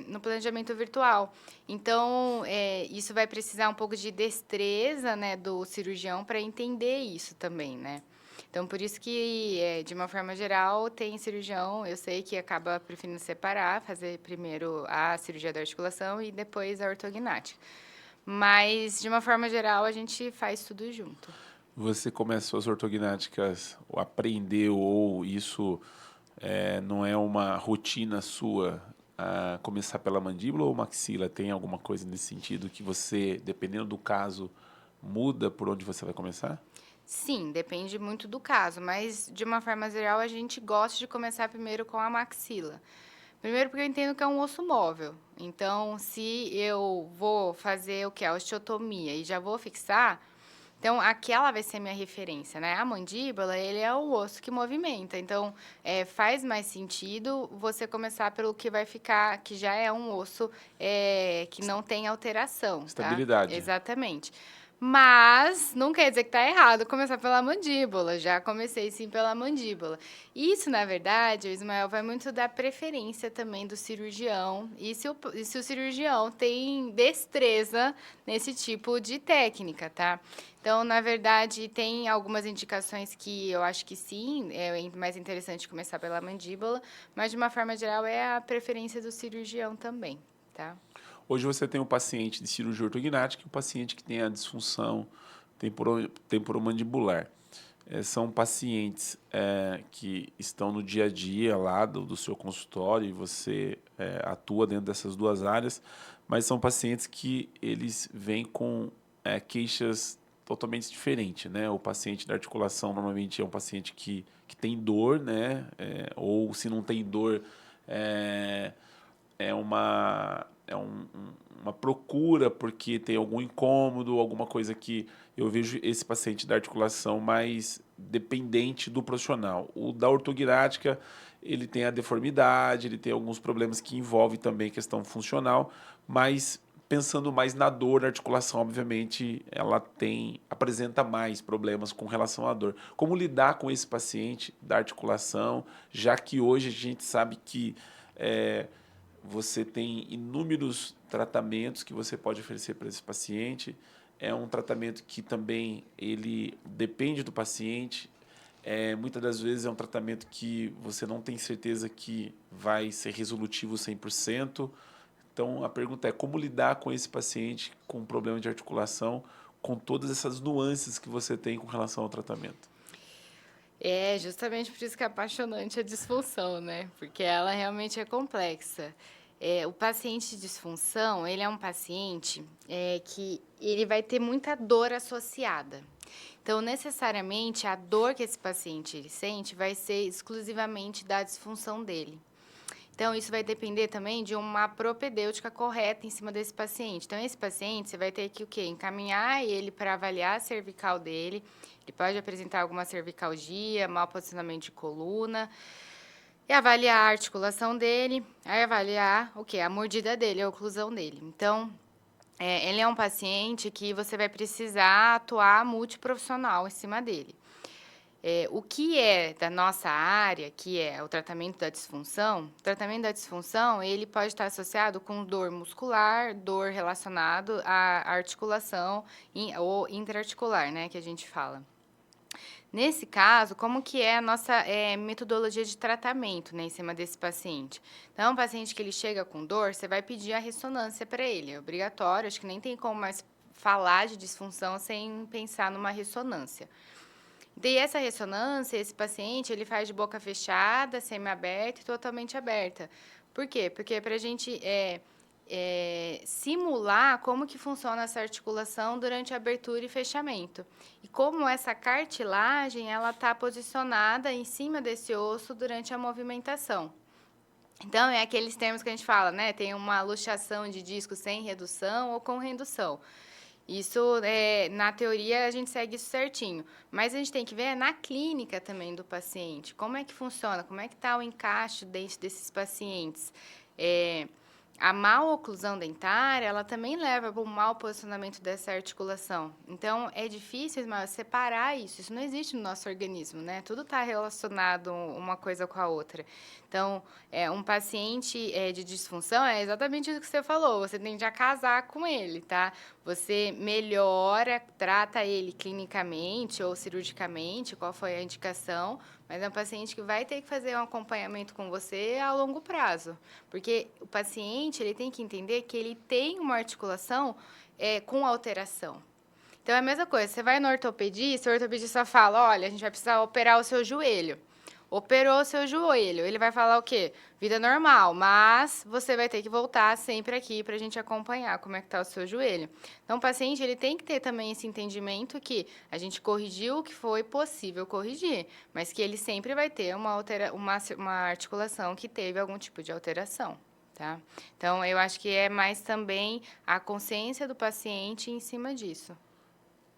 no planejamento virtual. Então, isso vai precisar um pouco de destreza, né, do cirurgião para entender isso também, né? Então, por isso que, de uma forma geral, tem cirurgião, eu sei que acaba preferindo separar, fazer primeiro a cirurgia da articulação e depois a ortognática. Mas, de uma forma geral, a gente faz tudo junto. Você começou as ortognáticas, ou aprendeu, ou isso não é uma rotina sua, a começar pela mandíbula ou maxila? Tem alguma coisa nesse sentido que você, dependendo do caso, muda por onde você vai começar? Sim, depende muito do caso, mas de uma forma geral a gente gosta de começar primeiro com a maxila. Primeiro porque eu entendo que é um osso móvel. Então, se eu vou fazer o que? A osteotomia e já vou fixar, então aquela vai ser minha referência, né? A mandíbula, ele é o osso que movimenta. Então, faz mais sentido você começar pelo que vai ficar, que já é um osso que não tem alteração, tá? Estabilidade. Exatamente. Mas não quer dizer que está errado começar pela mandíbula. Já comecei sim pela mandíbula. Isso, na verdade, Ismael, vai muito da preferência também do cirurgião e se o cirurgião tem destreza nesse tipo de técnica, tá? Então, na verdade, tem algumas indicações que eu acho que sim, é mais interessante começar pela mandíbula, mas de uma forma geral é a preferência do cirurgião também, tá? Hoje você tem um paciente de cirurgia ortognática e um paciente que tem a disfunção temporomandibular. São pacientes que estão no dia a dia lá do seu consultório e você atua dentro dessas duas áreas, mas são pacientes que eles vêm com queixas totalmente diferentes, né? O paciente da articulação normalmente é um paciente que tem dor, né? Ou se não tem dor, é, uma procura porque tem algum incômodo, alguma coisa que eu vejo esse paciente da articulação mais dependente do profissional. O da ortognática, ele tem a deformidade, ele tem alguns problemas que envolvem também questão funcional, mas pensando mais na dor, na articulação, obviamente, ela apresenta mais problemas com relação à dor. Como lidar com esse paciente da articulação, já que hoje a gente sabe que você tem inúmeros tratamentos que você pode oferecer para esse paciente. É um tratamento que também ele depende do paciente. Muitas das vezes é um tratamento que você não tem certeza que vai ser resolutivo 100%. Então, a pergunta é como lidar com esse paciente com problema de articulação, com todas essas nuances que você tem com relação ao tratamento? É justamente por isso que é apaixonante a disfunção, né, porque ela realmente é complexa. O paciente de disfunção, ele é um paciente, que ele vai ter muita dor associada. Então, necessariamente, a dor que esse paciente ele sente vai ser exclusivamente da disfunção dele. Então, isso vai depender também de uma propedêutica correta em cima desse paciente. Então, esse paciente, você vai ter que o quê? Encaminhar ele para avaliar a cervical dele. Ele pode apresentar alguma cervicalgia, mau posicionamento de coluna, e avaliar a articulação dele, aí avaliar o quê? A mordida dele, a oclusão dele. Então, ele é um paciente que você vai precisar atuar multiprofissional em cima dele. O que é da nossa área, que é o tratamento da disfunção, ele pode estar associado com dor muscular, dor relacionado à articulação ou intraarticular, né, que a gente fala. Nesse caso, como que é a nossa metodologia de tratamento, né, em cima desse paciente? Então, um paciente que ele chega com dor, você vai pedir a ressonância para ele, é obrigatório, acho que nem tem como mais falar de disfunção sem pensar numa ressonância. Daí essa ressonância, esse paciente, ele faz de boca fechada, semi-aberta e totalmente aberta. Por quê? Porque para a gente simular como que funciona essa articulação durante a abertura e fechamento. E como essa cartilagem, ela está posicionada em cima desse osso durante a movimentação. Então, é aqueles termos que a gente fala, né? Tem uma luxação de disco sem redução ou com redução. Isso, na teoria, a gente segue isso certinho, mas a gente tem que ver na clínica também do paciente, como é que funciona, como é que está o encaixe dentro desses pacientes. A mal oclusão dentária, ela também leva para um mau posicionamento dessa articulação. Então, é difícil, Ismael, separar isso. Isso não existe no nosso organismo, né? Tudo está relacionado uma coisa com a outra. Então, um paciente de disfunção é exatamente isso que você falou. Você tende a casar com ele, tá? Você melhora, trata ele clinicamente ou cirurgicamente, qual foi a indicação, mas é um paciente que vai ter que fazer um acompanhamento com você a longo prazo. Porque o paciente ele tem que entender que ele tem uma articulação com alteração. Então, é a mesma coisa, você vai no ortopedista, o ortopedista fala, olha, a gente vai precisar operar o seu joelho. Operou o seu joelho, ele vai falar o quê? Vida normal, mas você vai ter que voltar sempre aqui para a gente acompanhar como é que está o seu joelho. Então, o paciente ele tem que ter também esse entendimento que a gente corrigiu o que foi possível corrigir, mas que ele sempre vai ter uma articulação que teve algum tipo de alteração. Tá? Então, eu acho que é mais também a consciência do paciente em cima disso.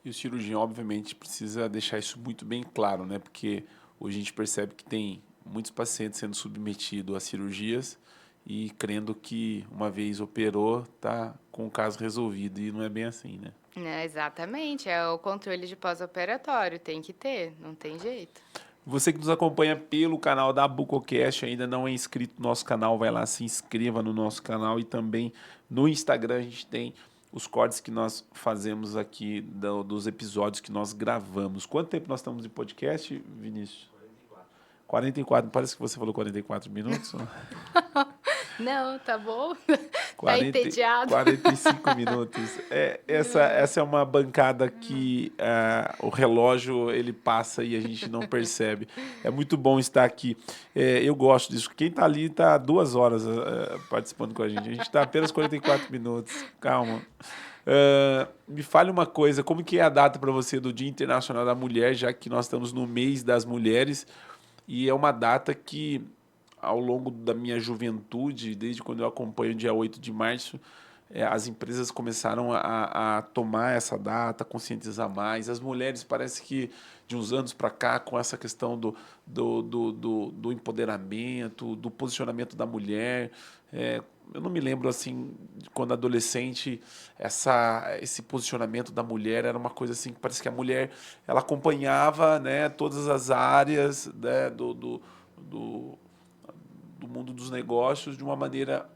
E o cirurgião, obviamente, precisa deixar isso muito bem claro, né? Porque hoje a gente percebe que tem muitos pacientes sendo submetidos a cirurgias e crendo que uma vez operou, tá com o caso resolvido. E não é bem assim, né? Exatamente, é o controle de pós-operatório, tem que ter, não tem jeito. Você que nos acompanha pelo canal da Bucocast, ainda não é inscrito no nosso canal, vai lá, se inscreva no nosso canal e também no Instagram a gente tem os cortes que nós fazemos aqui dos episódios que nós gravamos. Quanto tempo nós estamos de podcast, Vinícius? 44, parece que você falou 44 minutos. Não, tá bom? Tá 40, entediado? 45 minutos. Essa é uma bancada que o relógio ele passa e a gente não percebe. É muito bom estar aqui. Eu gosto disso. Quem está ali está 2 horas participando com a gente. A gente está apenas 44 minutos. Calma. Me fale uma coisa, como que é a data para você do Dia Internacional da Mulher, já que nós estamos no mês das mulheres, e é uma data que ao longo da minha juventude, desde quando eu acompanho o dia 8 de março, as empresas começaram a tomar essa data, conscientizar mais. As mulheres parece que de uns anos para cá, com essa questão do empoderamento, do posicionamento da mulher. Eu não me lembro assim, de quando adolescente, esse posicionamento da mulher era uma coisa assim que parece que a mulher ela acompanhava, né, todas as áreas, né, do mundo dos negócios de uma maneira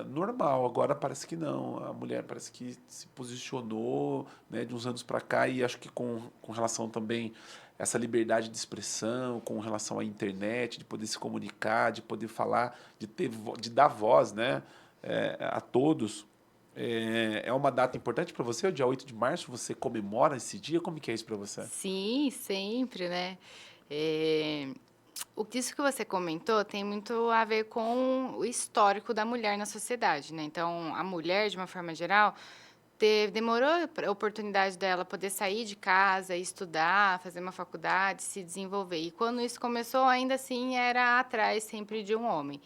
normal. Agora parece que não. A mulher parece que se posicionou, né, de uns anos para cá e acho que com relação também a essa liberdade de expressão, com relação à internet, de poder se comunicar, de poder falar, de dar voz, né? a todos. É uma data importante para você? O dia 8 de março, você comemora esse dia? Como que é isso para você? Sim, sempre, né? Eh, isso que você comentou tem muito a ver com o histórico da mulher na sociedade, né? Então, a mulher, de uma forma geral, demorou a oportunidade dela poder sair de casa, estudar, fazer uma faculdade, se desenvolver. E quando isso começou, ainda assim, era atrás sempre de um homem.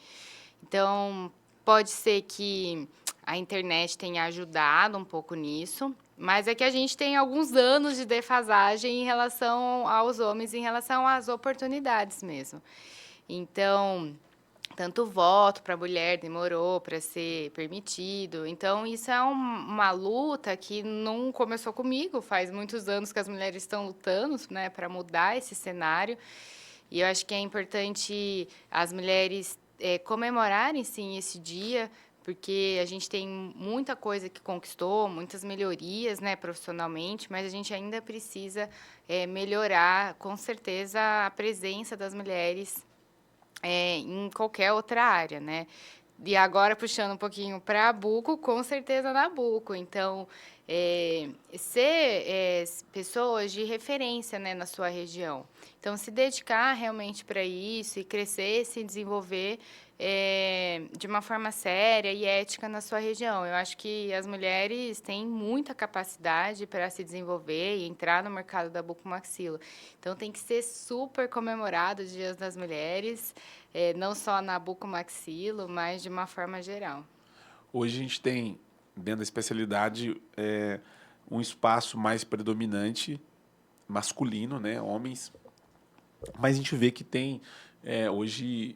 Então, pode ser que a internet tenha ajudado um pouco nisso, mas é que a gente tem alguns anos de defasagem em relação aos homens, em relação às oportunidades mesmo. Então, tanto o voto para a mulher demorou para ser permitido. Então, isso é uma luta que não começou comigo, faz muitos anos que as mulheres estão lutando, né, para mudar esse cenário. E eu acho que é importante as mulheres comemorarem, sim, esse dia, porque a gente tem muita coisa que conquistou, muitas melhorias, né, profissionalmente, mas a gente ainda precisa melhorar, com certeza, a presença das mulheres em qualquer outra área, né? E agora, puxando um pouquinho para a Buco, com certeza na Buco. Então, ser pessoas de referência, né, na sua região. Então, se dedicar realmente para isso e crescer, se desenvolver de uma forma séria e ética na sua região. Eu acho que as mulheres têm muita capacidade para se desenvolver e entrar no mercado da bucomaxilo. Então, tem que ser super comemorado os Dias das Mulheres, não só na bucomaxilo, mas de uma forma geral. Hoje a gente tem, dentro da especialidade, um espaço mais predominante masculino, né? Homens. Mas a gente vê que tem, hoje,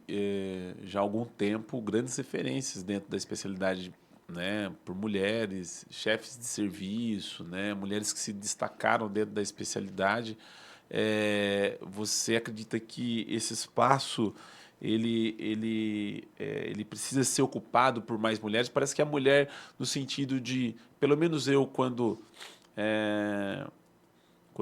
já há algum tempo, grandes referências dentro da especialidade, né? Por mulheres, chefes de serviço, né? Mulheres que se destacaram dentro da especialidade. Você acredita que esse espaço ele precisa ser ocupado por mais mulheres? Parece que a mulher, no sentido de, pelo menos eu, quando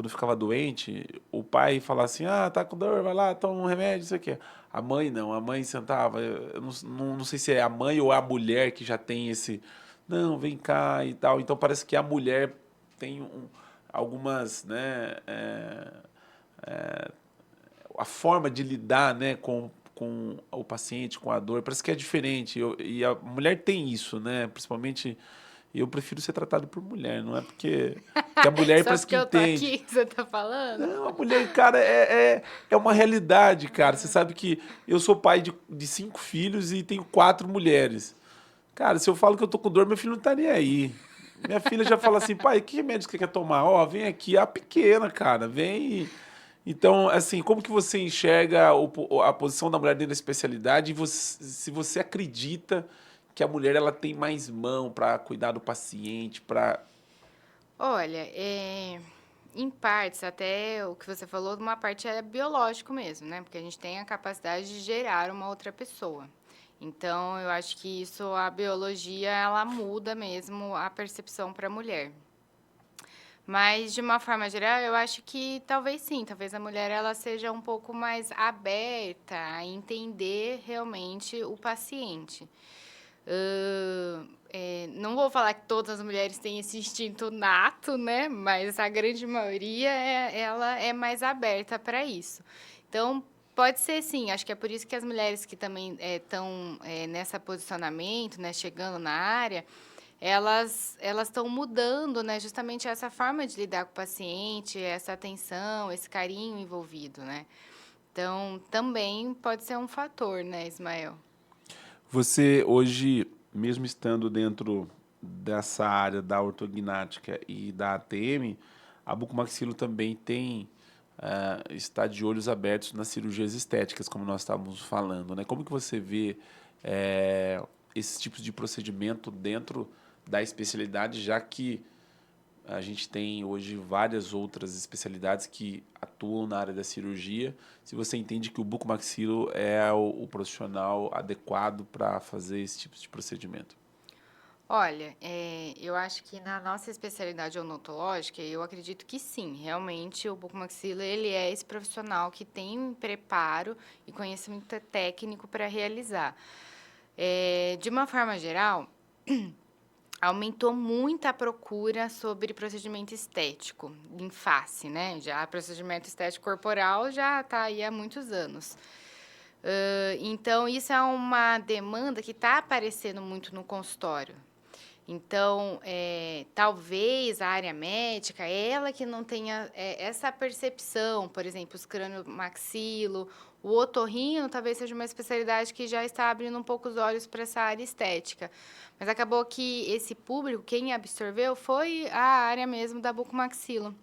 ficava doente, o pai falava assim, tá com dor, vai lá, toma um remédio, isso aqui. A mãe não, a mãe sentava, eu não sei se é a mãe ou a mulher que já tem esse, não, vem cá e tal. Então parece que a mulher tem algumas, né, a forma de lidar, né, com o paciente, com a dor, parece que é diferente. E a mulher tem isso, né, principalmente... Eu prefiro ser tratado por mulher, não é porque a mulher Só parece que porque eu tô entende. aqui, você tá falando? Não, a mulher, cara, é uma realidade, cara. Você sabe que eu sou pai de 5 filhos e tenho 4 mulheres. Cara, se eu falo que eu tô com dor, meu filho não tá nem aí. Minha filha já fala assim, pai, que remédio que você quer tomar? Ó, vem aqui, a pequena, cara, vem. Então, assim, como que você enxerga a posição da mulher dentro da especialidade e se você acredita que a mulher ela tem mais mão para cuidar do paciente, para... Olha, em partes, até o que você falou, uma parte é biológico mesmo, né? Porque a gente tem a capacidade de gerar uma outra pessoa. Então, eu acho que isso, a biologia, ela muda mesmo a percepção para a mulher. Mas, de uma forma geral, eu acho que talvez sim, talvez a mulher ela seja um pouco mais aberta a entender realmente o paciente. Não vou falar que todas as mulheres têm esse instinto nato, né? Mas a grande maioria ela é mais aberta para isso. Então, pode ser sim. Acho que é por isso que as mulheres que também estão nessa posicionamento, né, chegando na área, elas estão mudando, né, justamente essa forma de lidar com o paciente, essa atenção, esse carinho envolvido, né? Então, também pode ser um fator, né, Ismael? Você hoje, mesmo estando dentro dessa área da ortognática e da ATM, a bucomaxilo também tem está de olhos abertos nas cirurgias estéticas, como nós estávamos falando, né? Como que você vê esses tipos de procedimento dentro da especialidade, já que a gente tem hoje várias outras especialidades que atuam na área da cirurgia. Se você entende que o bucomaxilo é o profissional adequado para fazer esse tipo de procedimento. Olha, eu acho que na nossa especialidade odontológica, eu acredito que sim, realmente o bucomaxilo ele é esse profissional que tem um preparo e conhecimento técnico para realizar. De uma forma geral, aumentou muito a procura sobre procedimento estético em face, né? Já procedimento estético corporal já está aí há muitos anos. Então, isso é uma demanda que está aparecendo muito no consultório. Então, talvez a área médica, ela que não tenha essa percepção, por exemplo, os crânio-maxilo, o otorrino talvez seja uma especialidade que já está abrindo um pouco os olhos para essa área estética. Mas acabou que esse público, quem absorveu, foi a área mesmo da bucomaxilo.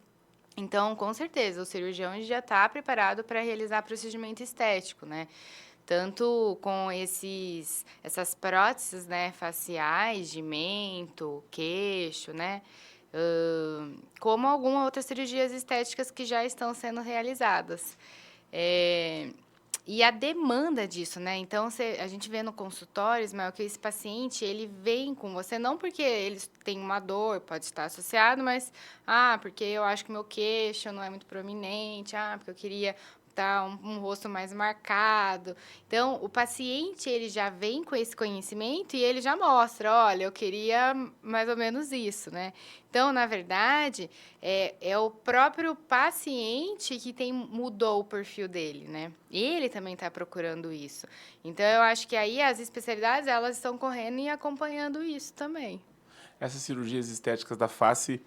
Então, com certeza, o cirurgião já está preparado para realizar procedimento estético, né? Tanto com essas próteses, né, faciais, de mento, queixo, né? Como algumas outras cirurgias estéticas que já estão sendo realizadas. E a demanda disso, né? Então, a gente vê no consultório, Ismael, que esse paciente, ele vem com você, não porque eles têm uma dor, pode estar associado, mas, porque eu acho que meu queixo não é muito prominente, porque eu queria tá um rosto mais marcado. Então, o paciente, ele já vem com esse conhecimento e ele já mostra, olha, eu queria mais ou menos isso, né? Então, na verdade, é o próprio paciente que mudou o perfil dele, né? Ele também está procurando isso. Então, eu acho que aí as especialidades, elas estão correndo e acompanhando isso também. Essas cirurgias estéticas da face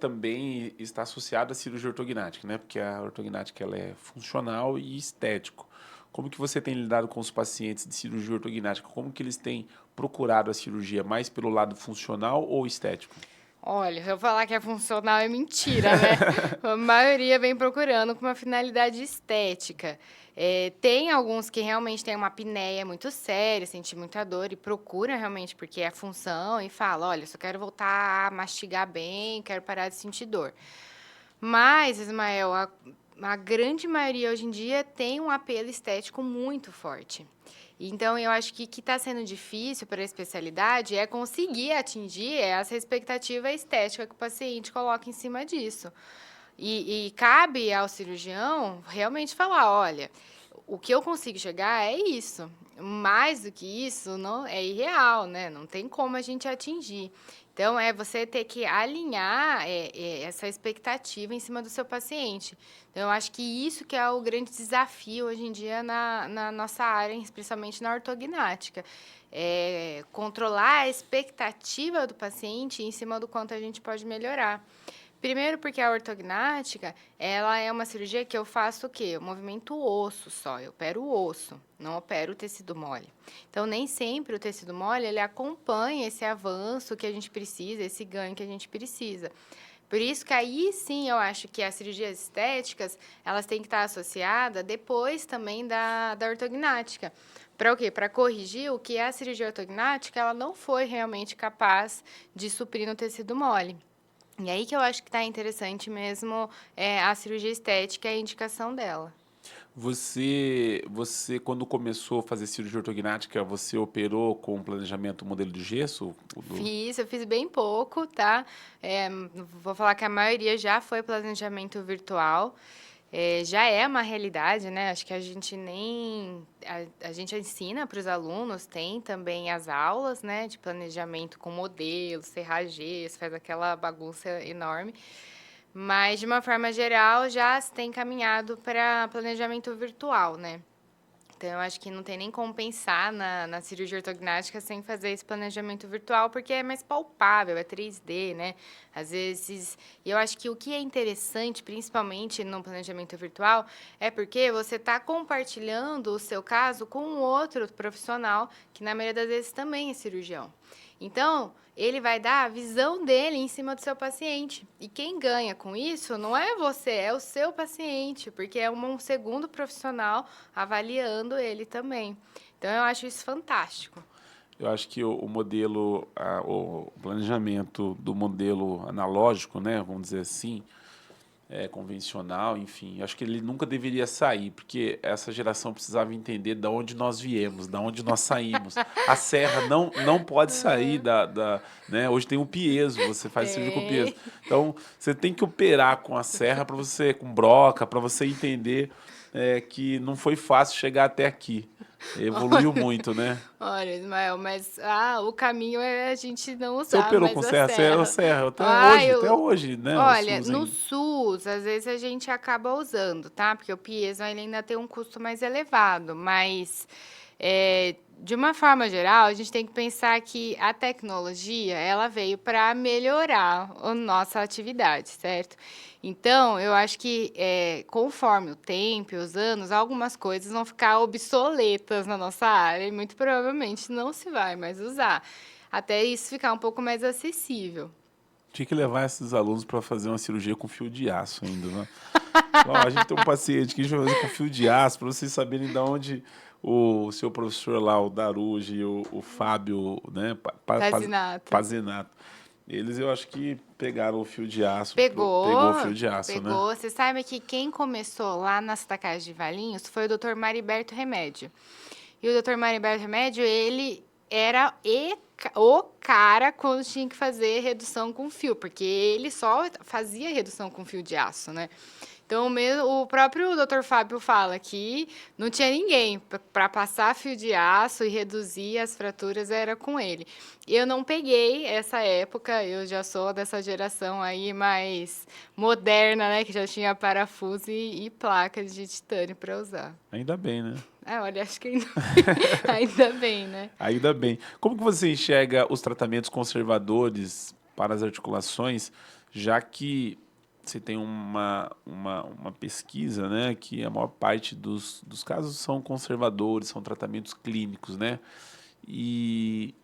também está associada à cirurgia ortognática, né? Porque a ortognática ela é funcional e estético. Como que você tem lidado com os pacientes de cirurgia ortognática? Como que eles têm procurado a cirurgia mais pelo lado funcional ou estético? Olha, se eu falar que é funcional é mentira, né? A maioria vem procurando com uma finalidade estética. Tem alguns que realmente têm uma apneia muito séria, sentem muita dor e procuram realmente porque é função e fala, olha, só quero voltar a mastigar bem, quero parar de sentir dor. Mas, Ismael, a grande maioria hoje em dia tem um apelo estético muito forte. Então, eu acho que o que está sendo difícil para a especialidade é conseguir atingir essa expectativa estética que o paciente coloca em cima disso. E cabe ao cirurgião realmente falar, olha, o que eu consigo chegar é isso. Mais do que isso, não é irreal, né? Não tem como a gente atingir. Então, é você ter que alinhar essa expectativa em cima do seu paciente. Então, eu acho que isso que é o grande desafio hoje em dia na nossa área, especialmente na ortognática. É controlar a expectativa do paciente em cima do quanto a gente pode melhorar. Primeiro porque a ortognática, ela é uma cirurgia que eu faço o quê? Eu movimento o osso só, eu opero o osso, não opero o tecido mole. Então, nem sempre o tecido mole, ele acompanha esse avanço que a gente precisa, esse ganho que a gente precisa. Por isso que aí sim eu acho que as cirurgias estéticas, elas têm que estar associadas depois também da ortognática. Para o quê? Para corrigir o que a cirurgia ortognática, ela não foi realmente capaz de suprir no tecido mole. E aí que eu acho que está interessante mesmo a cirurgia estética e a indicação dela. Você quando começou a fazer cirurgia ortognática, você operou com planejamento modelo de gesso? Eu fiz bem pouco, tá? Vou falar que a maioria já foi planejamento virtual. Já é uma realidade, né? Acho que a gente nem... A gente ensina para os alunos, tem também as aulas, né? De planejamento com modelos, serrageiros, faz aquela bagunça enorme. Mas, de uma forma geral, já se tem caminhado para planejamento virtual, né? Então, eu acho que não tem nem como pensar na cirurgia ortognática sem fazer esse planejamento virtual, porque é mais palpável, é 3D, né? Às vezes, e eu acho que o que é interessante, principalmente no planejamento virtual, é porque você está compartilhando o seu caso com um outro profissional, que na maioria das vezes também é cirurgião. Então, ele vai dar a visão dele em cima do seu paciente. E quem ganha com isso não é você, é o seu paciente, porque é um segundo profissional avaliando ele também. Então, eu acho isso fantástico. Eu acho que o modelo, o planejamento do modelo analógico, né, vamos dizer assim, convencional, enfim, acho que ele nunca deveria sair, porque essa geração precisava entender de onde nós viemos, de onde nós saímos. A serra não pode sair né? Hoje tem o piezo, você faz cirurgia com piezo. Tem. Então, você tem que operar com a serra com broca, para você entender que não foi fácil chegar até aqui. Evoluiu muito, né? Olha, Ismael, mas o caminho é a gente não Você usar operou com mais a serra? Você serra. serra Ah, até eu, hoje, né? O olha, SUS no ainda. SUS, às vezes a gente acaba usando, tá? Porque o Piezo ele ainda tem um custo mais elevado, mas de uma forma geral, a gente tem que pensar que a tecnologia ela veio para melhorar a nossa atividade, certo? Então, eu acho que conforme o tempo e os anos, algumas coisas vão ficar obsoletas na nossa área e muito provavelmente não se vai mais usar, até isso ficar um pouco mais acessível. Tinha que levar esses alunos para fazer uma cirurgia com fio de aço ainda, né? Ó, a gente tem um paciente que a gente vai fazer com fio de aço para vocês saberem de onde o seu professor lá, o Daruji, o Fábio, né, Fazinato. Pazinato, eles eu acho que pegaram o fio de aço, Pegou, pegou o fio de aço, né? pegou. Você sabe que quem começou lá na Santa Casa de Valinhos foi o doutor Mariberto Remédio. E o doutor Mariberto Remédio, ele era o cara quando tinha que fazer redução com fio, porque ele só fazia redução com fio de aço, né? Então, o próprio Dr. Fábio fala que não tinha ninguém para passar fio de aço e reduzir as fraturas, era com ele. Eu não peguei essa época, eu já sou dessa geração aí mais moderna, né? Que já tinha parafuso e placa de titânio para usar. Ainda bem, né? Olha, acho que ainda, ainda bem, né? Ainda bem. Como que você enxerga os tratamentos conservadores para as articulações, já que você tem uma pesquisa, né, que a maior parte dos casos são conservadores, são tratamentos clínicos, né? E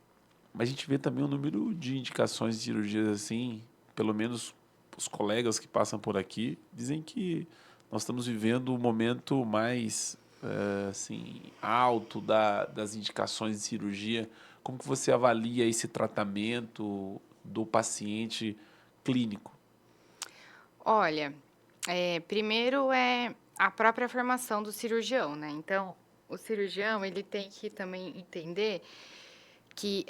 mas a gente vê também um número de indicações de cirurgias assim, pelo menos os colegas que passam por aqui dizem que nós estamos vivendo o momento mais assim, alto das indicações de cirurgia. Como que você avalia esse tratamento do paciente clínico? Olha, primeiro é a própria formação do cirurgião, né? Então, o cirurgião ele tem que também entender que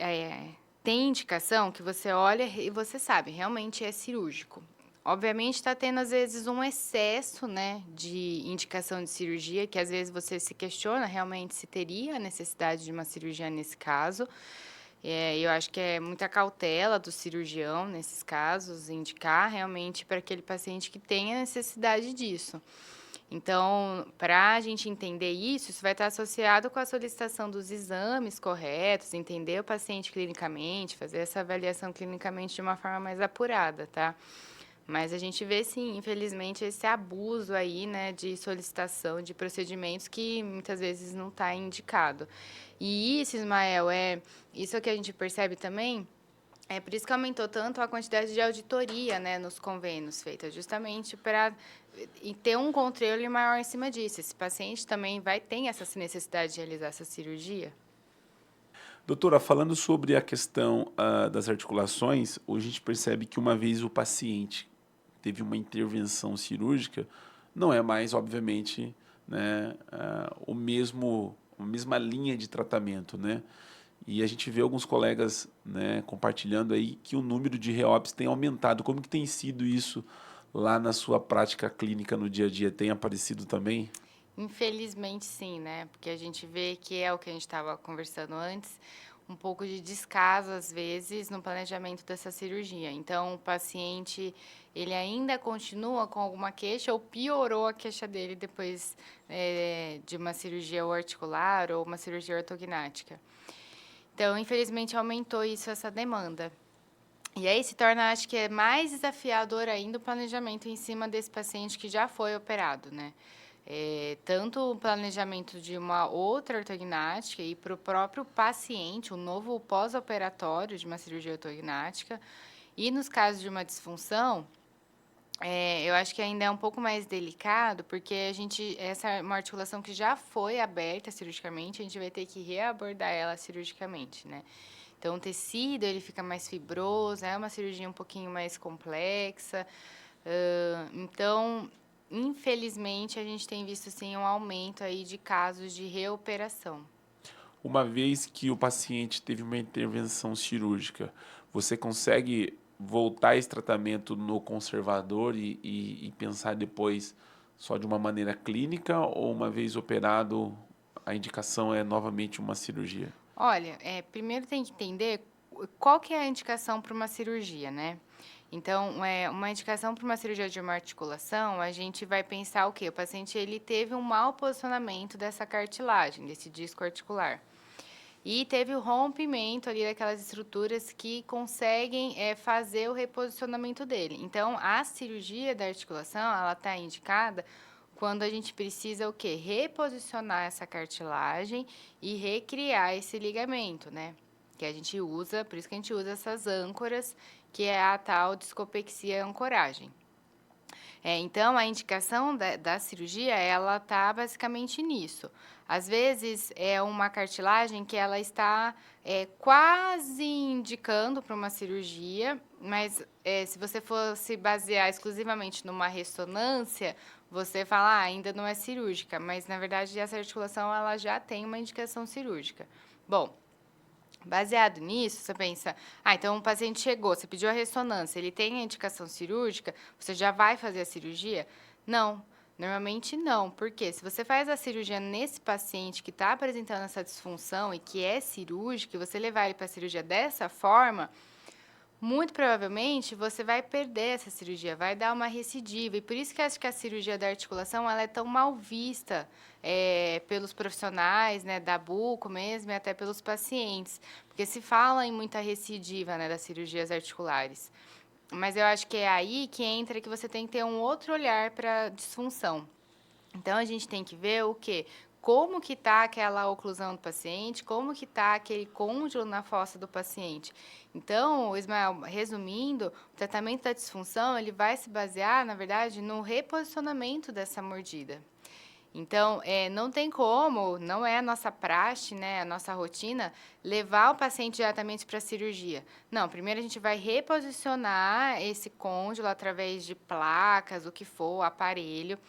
tem indicação que você olha e você sabe, realmente é cirúrgico. Obviamente está tendo às vezes um excesso, né, de indicação de cirurgia, que às vezes você se questiona realmente se teria a necessidade de uma cirurgia nesse caso. Eu acho que é muita cautela do cirurgião nesses casos, indicar realmente para aquele paciente que tenha necessidade disso. Então, para a gente entender isso, isso vai estar associado com a solicitação dos exames corretos, entender o paciente clinicamente, fazer essa avaliação clinicamente de uma forma mais apurada, tá? Mas a gente vê, sim, infelizmente, esse abuso aí, né, de solicitação de procedimentos que muitas vezes não está indicado. E isso, Ismael, isso que a gente percebe também. É por isso que aumentou tanto a quantidade de auditoria, né, nos convênios feitas, justamente para ter um controle maior em cima disso. Esse paciente também vai ter essa necessidade de realizar essa cirurgia? Doutora, falando sobre a questão das articulações, hoje a gente percebe que uma vez o paciente teve uma intervenção cirúrgica, não é mais, obviamente, né, a mesma linha de tratamento, né? E a gente vê alguns colegas, né, compartilhando aí que o número de reops tem aumentado. Como que tem sido isso lá na sua prática clínica no dia a dia? Tem aparecido também? Infelizmente, sim, né? Porque a gente vê que é o que a gente estava conversando antes, um pouco de descaso, às vezes, no planejamento dessa cirurgia. Então, o paciente, ele ainda continua com alguma queixa ou piorou a queixa dele depois de uma cirurgia ou articular ou uma cirurgia ortognática. Então, infelizmente, aumentou isso, essa demanda. E aí se torna, acho que é mais desafiador ainda o planejamento em cima desse paciente que já foi operado, né? Tanto o planejamento de uma outra ortognática e para o próprio paciente, um novo pós-operatório de uma cirurgia ortognática. E nos casos de uma disfunção, eu acho que ainda é um pouco mais delicado, porque essa é uma articulação que já foi aberta cirurgicamente, a gente vai ter que reabordar ela cirurgicamente, né? Então, o tecido, ele fica mais fibroso, é uma cirurgia um pouquinho mais complexa. Então, infelizmente, a gente tem visto, sim, um aumento aí de casos de reoperação. Uma vez que o paciente teve uma intervenção cirúrgica, você consegue voltar esse tratamento no conservador e pensar depois só de uma maneira clínica ou uma vez operado a indicação é novamente uma cirurgia? Olha, primeiro tem que entender qual que é a indicação para uma cirurgia, né? Então, uma indicação para uma cirurgia de uma articulação, a gente vai pensar o quê? O paciente ele teve um mau posicionamento dessa cartilagem, desse disco articular. E teve o rompimento ali daquelas estruturas que conseguem fazer o reposicionamento dele. Então, a cirurgia da articulação, ela está indicada quando a gente precisa o quê? Reposicionar essa cartilagem e recriar esse ligamento, né? Que a gente usa, por isso que a gente usa essas âncoras, que é a tal discopexia ancoragem. Então, a indicação da cirurgia, ela está basicamente nisso. Às vezes, é uma cartilagem que ela está quase indicando para uma cirurgia, mas se você for se basear exclusivamente numa ressonância, você fala, ainda não é cirúrgica, mas, na verdade, essa articulação ela já tem uma indicação cirúrgica. Bom, baseado nisso, você pensa, então o paciente chegou, você pediu a ressonância, ele tem a indicação cirúrgica, você já vai fazer a cirurgia? Não, normalmente não. Por quê? Se você faz a cirurgia nesse paciente que está apresentando essa disfunção e que é cirúrgica, e você levar ele para a cirurgia dessa forma, muito provavelmente você vai perder essa cirurgia, vai dar uma recidiva. E por isso que acho que a cirurgia da articulação ela é tão mal vista pelos profissionais, né, da buco mesmo, e até pelos pacientes. Porque se fala em muita recidiva, né, das cirurgias articulares. Mas eu acho que é aí que entra que você tem que ter um outro olhar para a disfunção. Então, a gente tem que ver o quê? Como que está aquela oclusão do paciente, como que está aquele côndilo na fossa do paciente. Então, Ismael, resumindo, o tratamento da disfunção, ele vai se basear, na verdade, no reposicionamento dessa mordida. Então, não tem como, não é a nossa praxe, né, a nossa rotina, levar o paciente diretamente para a cirurgia. Não, primeiro a gente vai reposicionar esse côndilo através de placas, o que for, aparelho,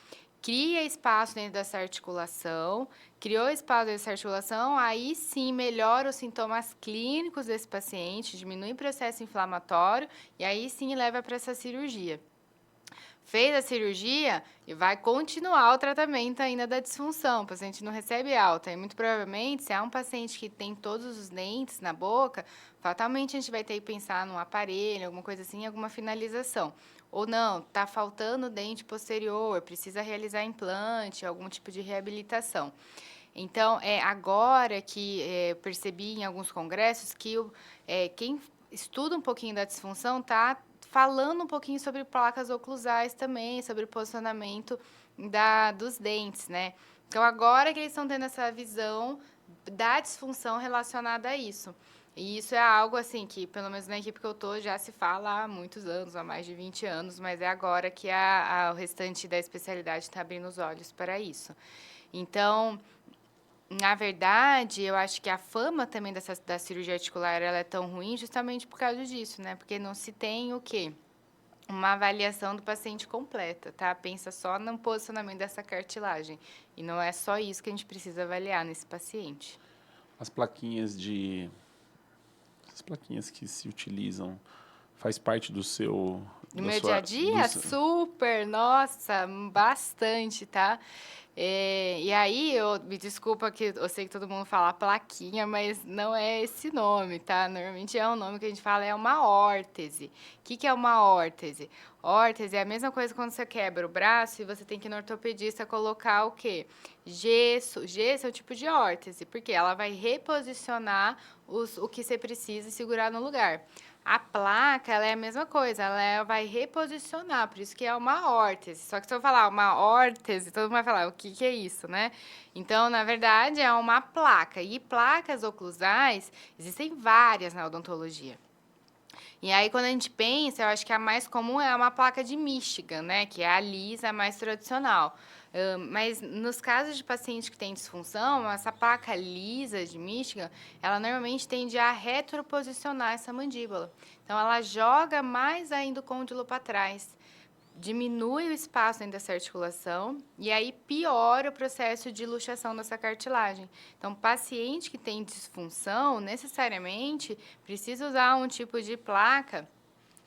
cria espaço dentro dessa articulação, criou espaço dentro dessa articulação, aí sim melhora os sintomas clínicos desse paciente, diminui o processo inflamatório e aí sim leva para essa cirurgia. Fez a cirurgia e vai continuar o tratamento ainda da disfunção. O paciente não recebe alta. E muito provavelmente, se é um paciente que tem todos os dentes na boca, fatalmente a gente vai ter que pensar num aparelho, alguma coisa assim, alguma finalização. Ou não, está faltando dente posterior, precisa realizar implante, algum tipo de reabilitação. Então, agora que eu percebi em alguns congressos que quem estuda um pouquinho da disfunção está falando um pouquinho sobre placas oclusais também, sobre o posicionamento dos dentes, né? Então, agora que eles estão tendo essa visão da disfunção relacionada a isso. E isso é algo, assim, que, pelo menos na equipe que eu tô, já se fala há muitos anos, há mais de 20 anos, mas é agora que o restante da especialidade está abrindo os olhos para isso. Então, na verdade, eu acho que a fama também da cirurgia articular ela é tão ruim justamente por causa disso, né? Porque não se tem o quê? Uma avaliação do paciente completa, tá? Pensa só no posicionamento dessa cartilagem. E não é só isso que a gente precisa avaliar nesse paciente. As plaquinhas as plaquinhas que se utilizam faz parte do seu... No meu dia a dia, super, nossa, bastante, tá? E aí, me desculpa que eu sei que todo mundo fala plaquinha, mas não é esse nome, tá? Normalmente é um nome que a gente fala, é uma órtese. O que é uma órtese? Órtese é a mesma coisa quando você quebra o braço e você tem que ir no ortopedista colocar o quê? Gesso. Gesso é um tipo de órtese, porque ela vai reposicionar o que você precisa e segurar no lugar. A placa, ela é a mesma coisa, ela vai reposicionar, por isso que é uma órtese. Só que se eu falar uma órtese, todo mundo vai falar, o que é isso, né? Então, na verdade, é uma placa. E placas oclusais, existem várias na odontologia. E aí, quando a gente pensa, eu acho que a mais comum é uma placa de Michigan, né? Que é a lisa, a mais tradicional. Mas nos casos de pacientes que têm disfunção, essa placa lisa de Michigan, ela normalmente tende a retroposicionar essa mandíbula. Então, ela joga mais ainda o côndilo para trás, diminui o espaço dentro dessa articulação e aí piora o processo de luxação dessa cartilagem. Então, paciente que tem disfunção, necessariamente precisa usar um tipo de placa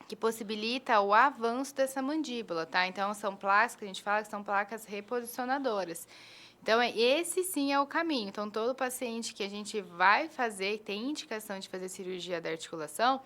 que possibilita o avanço dessa mandíbula, tá? Então, são placas que a gente fala que são placas reposicionadoras. Então, esse sim é o caminho. Então, todo paciente que a gente vai fazer, tem indicação de fazer cirurgia da articulação,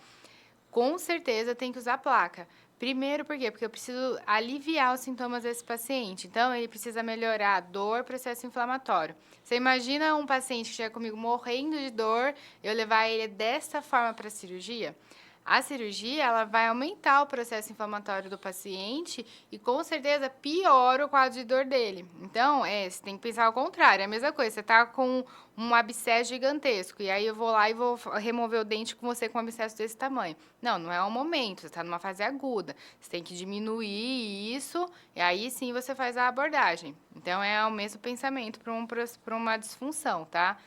com certeza tem que usar placa. Primeiro, por quê? Porque eu preciso aliviar os sintomas desse paciente. Então, ele precisa melhorar a dor, processo inflamatório. Você imagina um paciente que chega comigo morrendo de dor, eu levar ele dessa forma para a cirurgia? A cirurgia, ela vai aumentar o processo inflamatório do paciente e, com certeza, piora o quadro de dor dele. Então, você tem que pensar ao contrário. É a mesma coisa, você tá com um abscesso gigantesco e aí eu vou lá e vou remover o dente com você com um abscesso desse tamanho. Não, não é o momento, você está numa fase aguda. Você tem que diminuir isso e aí sim você faz a abordagem. Então, é o mesmo pensamento para uma disfunção, tá?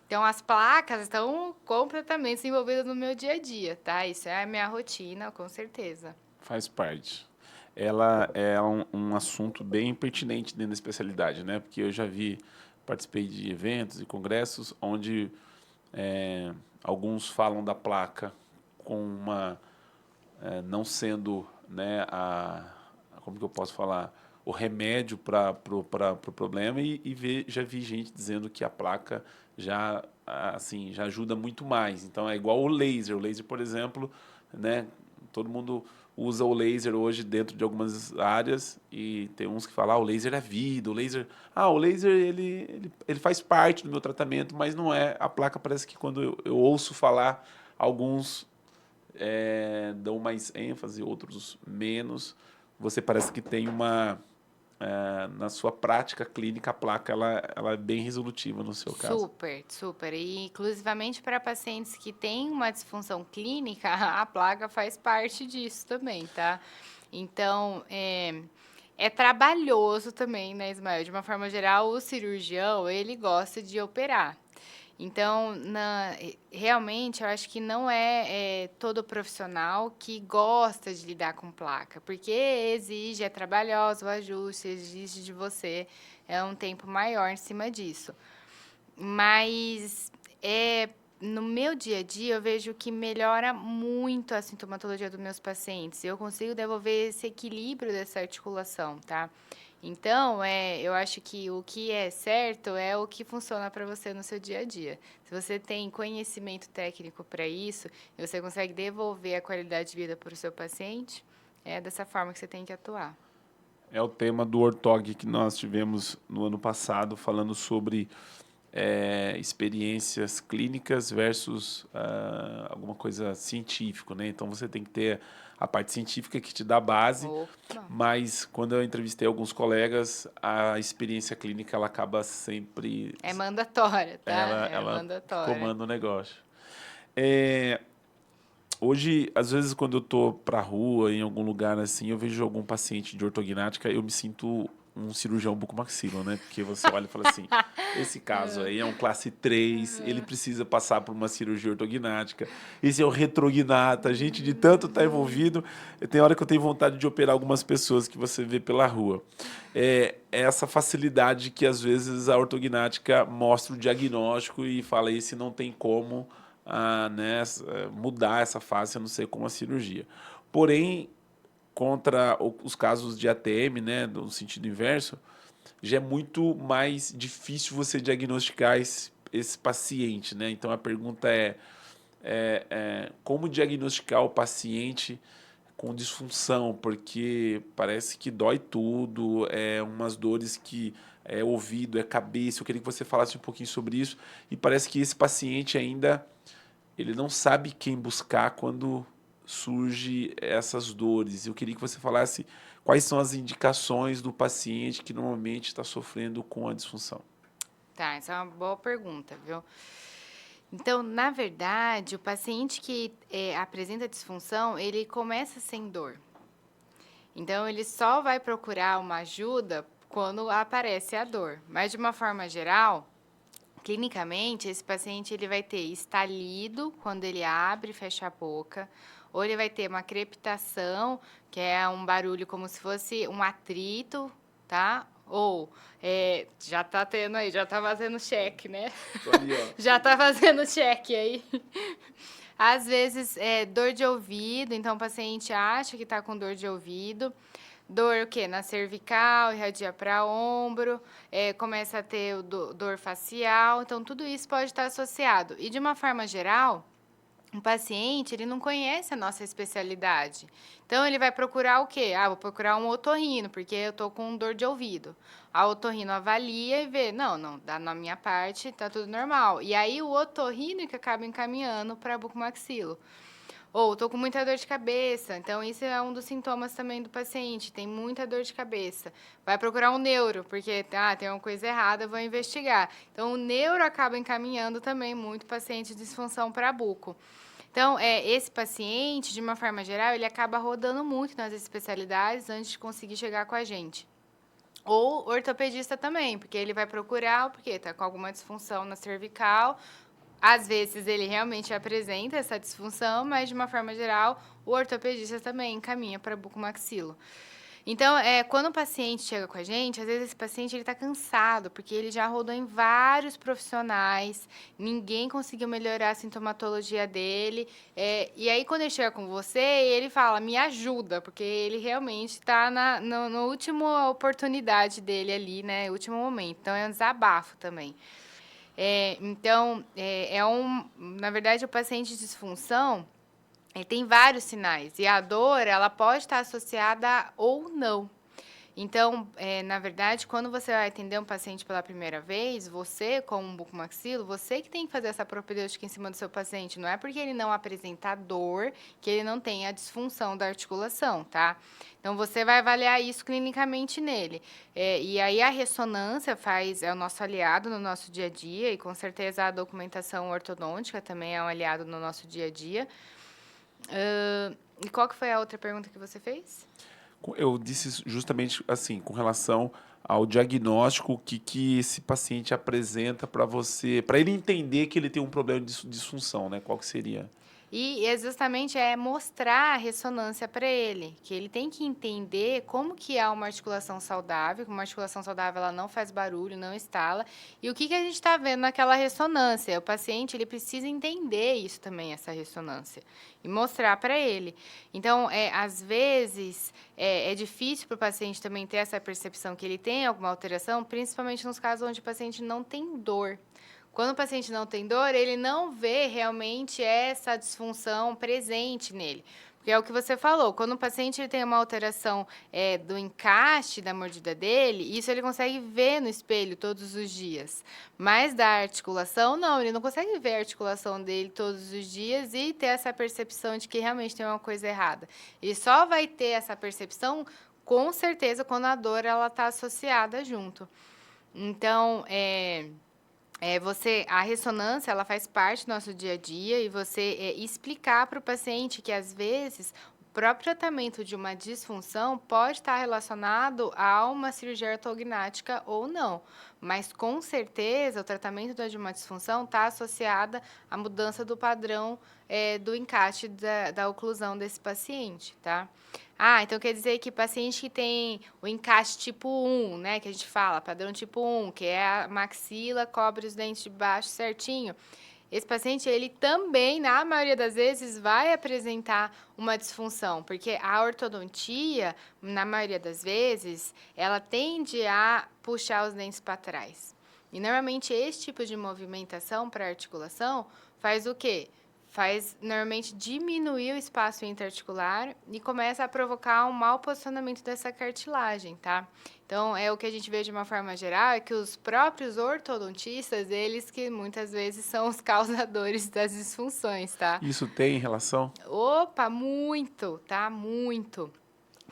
Então, as placas estão completamente desenvolvidas no meu dia a dia, tá? Isso é a minha rotina, com certeza. Faz parte. Ela é um assunto bem pertinente dentro da especialidade, né? Porque eu já participei de eventos e congressos onde alguns falam da placa com não sendo, né, como que eu posso falar, o remédio para o problema já vi gente dizendo que a placa já ajuda muito mais. Então é igual o laser. O laser, por exemplo, né, todo mundo usa o laser hoje dentro de algumas áreas e tem uns que falam, o laser é vida, o laser ele faz parte do meu tratamento, mas não é. A placa parece que quando eu ouço falar, alguns dão mais ênfase, outros menos. Você parece que tem na sua prática clínica, a placa ela é bem resolutiva no seu caso. Super, super. E inclusivamente para pacientes que têm uma disfunção clínica, a placa faz parte disso também, tá? Então, é trabalhoso também, né, Ismael? De uma forma geral, o cirurgião, ele gosta de operar. Então, realmente, eu acho que não é todo profissional que gosta de lidar com placa, porque é trabalhoso o ajuste, exige de você um tempo maior em cima disso. Mas no meu dia a dia, eu vejo que melhora muito a sintomatologia dos meus pacientes. Eu consigo devolver esse equilíbrio dessa articulação, tá? Então, eu acho que o que é certo é o que funciona para você no seu dia a dia. Se você tem conhecimento técnico para isso e você consegue devolver a qualidade de vida para o seu paciente, é dessa forma que você tem que atuar. É o tema do Ortog que nós tivemos no ano passado, falando sobre experiências clínicas versus alguma coisa científica, né? Então você tem que ter a parte científica que te dá base, Opa. mas quando eu entrevistei alguns colegas, a experiência clínica ela acaba sempre É mandatória, tá? ela Mandatória. comanda o negócio. Hoje, às vezes, quando eu tô pra rua, em algum lugar assim, eu vejo algum paciente de ortognática, eu me sinto um cirurgião bucomaxilo, né? Porque você olha e fala assim, esse caso aí é um classe 3, ele precisa passar por uma cirurgia ortognática. Esse é o retrognata, gente de tanto estar envolvido. Tem hora que eu tenho vontade de operar algumas pessoas que você vê pela rua. É essa facilidade que, às vezes, a ortognática mostra o diagnóstico e fala, esse não tem como mudar essa fase, a não ser com a cirurgia. Porém, contra os casos de ATM, né, no sentido inverso, já é muito mais difícil você diagnosticar esse paciente, né? Então a pergunta como diagnosticar o paciente com disfunção, porque parece que dói tudo, umas dores que é ouvido, é cabeça. Eu queria que você falasse um pouquinho sobre isso. E parece que esse paciente ainda ele não sabe quem buscar quando surge essas dores. Eu queria que você falasse quais são as indicações do paciente que normalmente está sofrendo com a disfunção. Tá, essa é uma boa pergunta, viu? Então, na verdade, o paciente que apresenta disfunção, ele começa sem dor. Então, ele só vai procurar uma ajuda quando aparece a dor. Mas, de uma forma geral, clinicamente, esse paciente ele vai ter estalido quando ele abre e fecha a boca, ou ele vai ter uma crepitação, que é um barulho como se fosse um atrito, tá? Ou já tá tendo aí, já tá fazendo cheque, né? Tô ali, ó. Já tá fazendo cheque aí. Às vezes, dor de ouvido, então o paciente acha que tá com dor de ouvido. Dor o quê? Na cervical, irradia para ombro, começa a ter dor facial. Então, tudo isso pode estar associado. E, de uma forma geral, o paciente, ele não conhece a nossa especialidade. Então, ele vai procurar o quê? Vou procurar um otorrino, porque eu tô com dor de ouvido. A otorrino avalia e vê, não, dá na minha parte, tá tudo normal. E aí, o otorrino que acaba encaminhando para bucomaxilo. Ou tô com muita dor de cabeça, então isso é um dos sintomas também do paciente, tem muita dor de cabeça. Vai procurar um neuro, porque tem uma coisa errada, vou investigar. Então o neuro acaba encaminhando também muito paciente de disfunção para buco. Então, esse paciente, de uma forma geral, ele acaba rodando muito nas especialidades antes de conseguir chegar com a gente. Ou ortopedista também, porque ele vai procurar, porque tá com alguma disfunção na cervical. Às vezes ele realmente apresenta essa disfunção, mas de uma forma geral, o ortopedista também encaminha para bucomaxilo. Então, quando o paciente chega com a gente, às vezes esse paciente está cansado, porque ele já rodou em vários profissionais, ninguém conseguiu melhorar a sintomatologia dele. E aí, quando ele chega com você, ele fala, me ajuda, porque ele realmente está no última oportunidade dele ali, né? Último momento. Então, é um desabafo também. Então, na verdade, o paciente de disfunção, ele tem vários sinais, e a dor, ela pode estar associada ou não. Então, na verdade, quando você vai atender um paciente pela primeira vez, você, como um bucomaxilo, você que tem que fazer essa propedêutica em cima do seu paciente. Não é porque ele não apresenta dor que ele não tem a disfunção da articulação, tá? Então, você vai avaliar isso clinicamente nele. E aí, a ressonância é o nosso aliado no nosso dia a dia, e com certeza a documentação ortodôntica também é um aliado no nosso dia a dia. E qual que foi a outra pergunta que você fez? Eu disse justamente assim, com relação ao diagnóstico, o que esse paciente apresenta para você, para ele entender que ele tem um problema de disfunção, né? Qual que seria? E justamente mostrar a ressonância para ele, que ele tem que entender como que é uma articulação saudável, que uma articulação saudável ela não faz barulho, não estala, e o que a gente está vendo naquela ressonância. O paciente ele precisa entender isso também, essa ressonância, e mostrar para ele. Então, às vezes, é difícil para o paciente também ter essa percepção que ele tem alguma alteração, principalmente nos casos onde o paciente não tem dor. Quando o paciente não tem dor, ele não vê realmente essa disfunção presente nele. Porque é o que você falou, quando o paciente ele tem uma alteração do encaixe da mordida dele, isso ele consegue ver no espelho todos os dias. Mas da articulação, não, ele não consegue ver a articulação dele todos os dias e ter essa percepção de que realmente tem uma coisa errada. Ele só vai ter essa percepção, com certeza, quando a dor está associada junto. Então, a ressonância, ela faz parte do nosso dia a dia e você explicar para o paciente que, às vezes, o próprio tratamento de uma disfunção pode estar relacionado a uma cirurgia ortognática ou não. Mas, com certeza, o tratamento de uma disfunção está associado à mudança do padrão do encaixe da oclusão desse paciente, tá? Então quer dizer que paciente que tem o encaixe tipo 1, né, que a gente fala, padrão tipo 1, que é a maxila, cobre os dentes de baixo certinho. Esse paciente, ele também, na maioria das vezes, vai apresentar uma disfunção, porque a ortodontia, na maioria das vezes, ela tende a puxar os dentes para trás. E, normalmente, esse tipo de movimentação para articulação faz o quê? Faz, normalmente, diminuir o espaço interarticular e começa a provocar um mau posicionamento dessa cartilagem, tá? Então, o que a gente vê de uma forma geral é que os próprios ortodontistas, eles que muitas vezes são os causadores das disfunções, tá? Isso tem relação? Opa, muito, tá? Muito.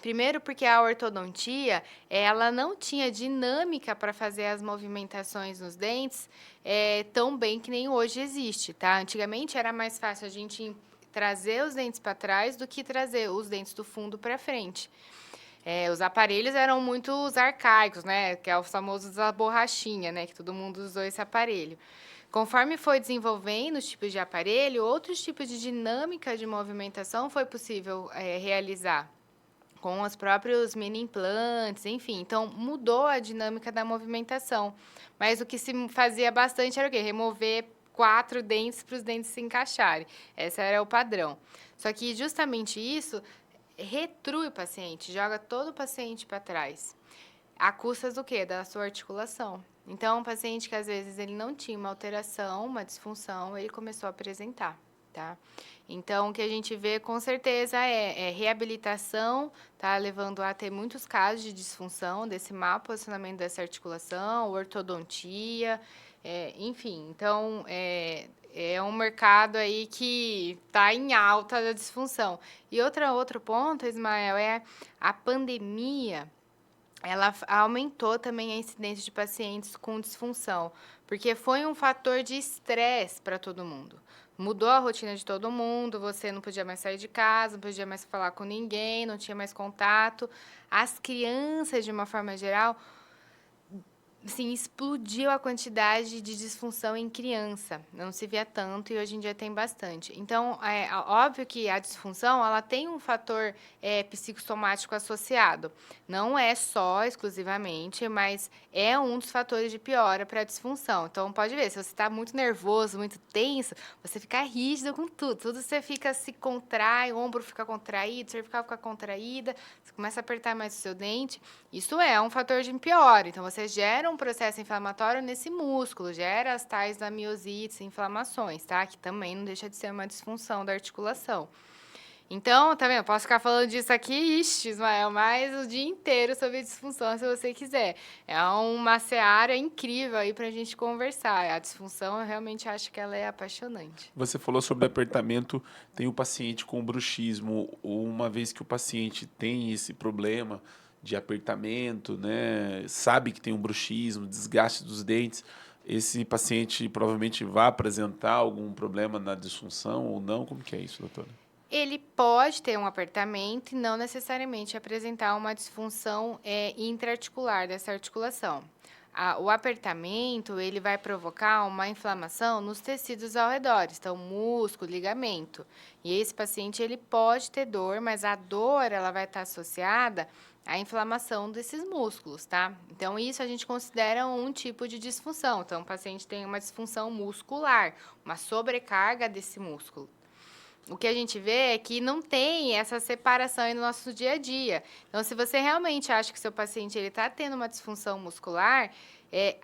Primeiro porque a ortodontia, ela não tinha dinâmica para fazer as movimentações nos dentes tão bem que nem hoje existe, tá? Antigamente era mais fácil a gente trazer os dentes para trás do que trazer os dentes do fundo para frente. Os aparelhos eram muito arcaicos, né? Que é o famoso da borrachinha, né? Que todo mundo usou esse aparelho. Conforme foi desenvolvendo os tipos de aparelho, outros tipos de dinâmica de movimentação foi possível realizar com os próprios mini implantes, enfim. Então, mudou a dinâmica da movimentação. Mas o que se fazia bastante era o quê? Remover 4 dentes para os dentes se encaixarem. Esse era o padrão. Só que justamente isso retrui o paciente, joga todo o paciente para trás. A custas do quê? Da sua articulação. Então, um paciente que às vezes ele não tinha uma alteração, uma disfunção, ele começou a apresentar, tá? Então, o que a gente vê com certeza é reabilitação, tá? Levando a ter muitos casos de disfunção desse mau posicionamento dessa articulação, ortodontia, enfim. Então, é um mercado aí que está em alta da disfunção. E outro ponto, Ismael, é a pandemia. Ela aumentou também a incidência de pacientes com disfunção, porque foi um fator de estresse para todo mundo. Mudou a rotina de todo mundo, você não podia mais sair de casa, não podia mais falar com ninguém, não tinha mais contato. As crianças, de uma forma geral, sim, explodiu a quantidade de disfunção em criança. Não se via tanto e hoje em dia tem bastante. Então, é óbvio que a disfunção ela tem um fator psicossomático associado. Não é só exclusivamente, mas é um dos fatores de piora para a disfunção. Então, pode ver, se você está muito nervoso, muito tenso, você fica rígido com tudo. Tudo você fica se contrai, o ombro fica contraído, a cervical fica contraída, você começa a apertar mais o seu dente. Isso é um fator de piora. Então, você gera um processo inflamatório nesse músculo, gera as tais da miosites, inflamações, tá? Que também não deixa de ser uma disfunção da articulação. Então, tá vendo? Eu posso ficar falando disso aqui, Ismael, mais o dia inteiro sobre disfunção, se você quiser. É uma seara incrível aí pra gente conversar. A disfunção, eu realmente acho que ela é apaixonante. Você falou sobre apertamento, tem o paciente com bruxismo, ou uma vez que o paciente tem esse problema de apertamento, né, sabe que tem um bruxismo, desgaste dos dentes, esse paciente provavelmente vai apresentar algum problema na disfunção ou não? Como que é isso, doutora? Ele pode ter um apertamento e não necessariamente apresentar uma disfunção intraarticular dessa articulação. O apertamento, ele vai provocar uma inflamação nos tecidos ao redor, então músculo, ligamento. E esse paciente, ele pode ter dor, mas a dor, ela vai estar associada à inflamação desses músculos, tá? Então, isso a gente considera um tipo de disfunção. Então, o paciente tem uma disfunção muscular, uma sobrecarga desse músculo. O que a gente vê é que não tem essa separação aí no nosso dia a dia. Então, se você realmente acha que seu paciente está tendo uma disfunção muscular,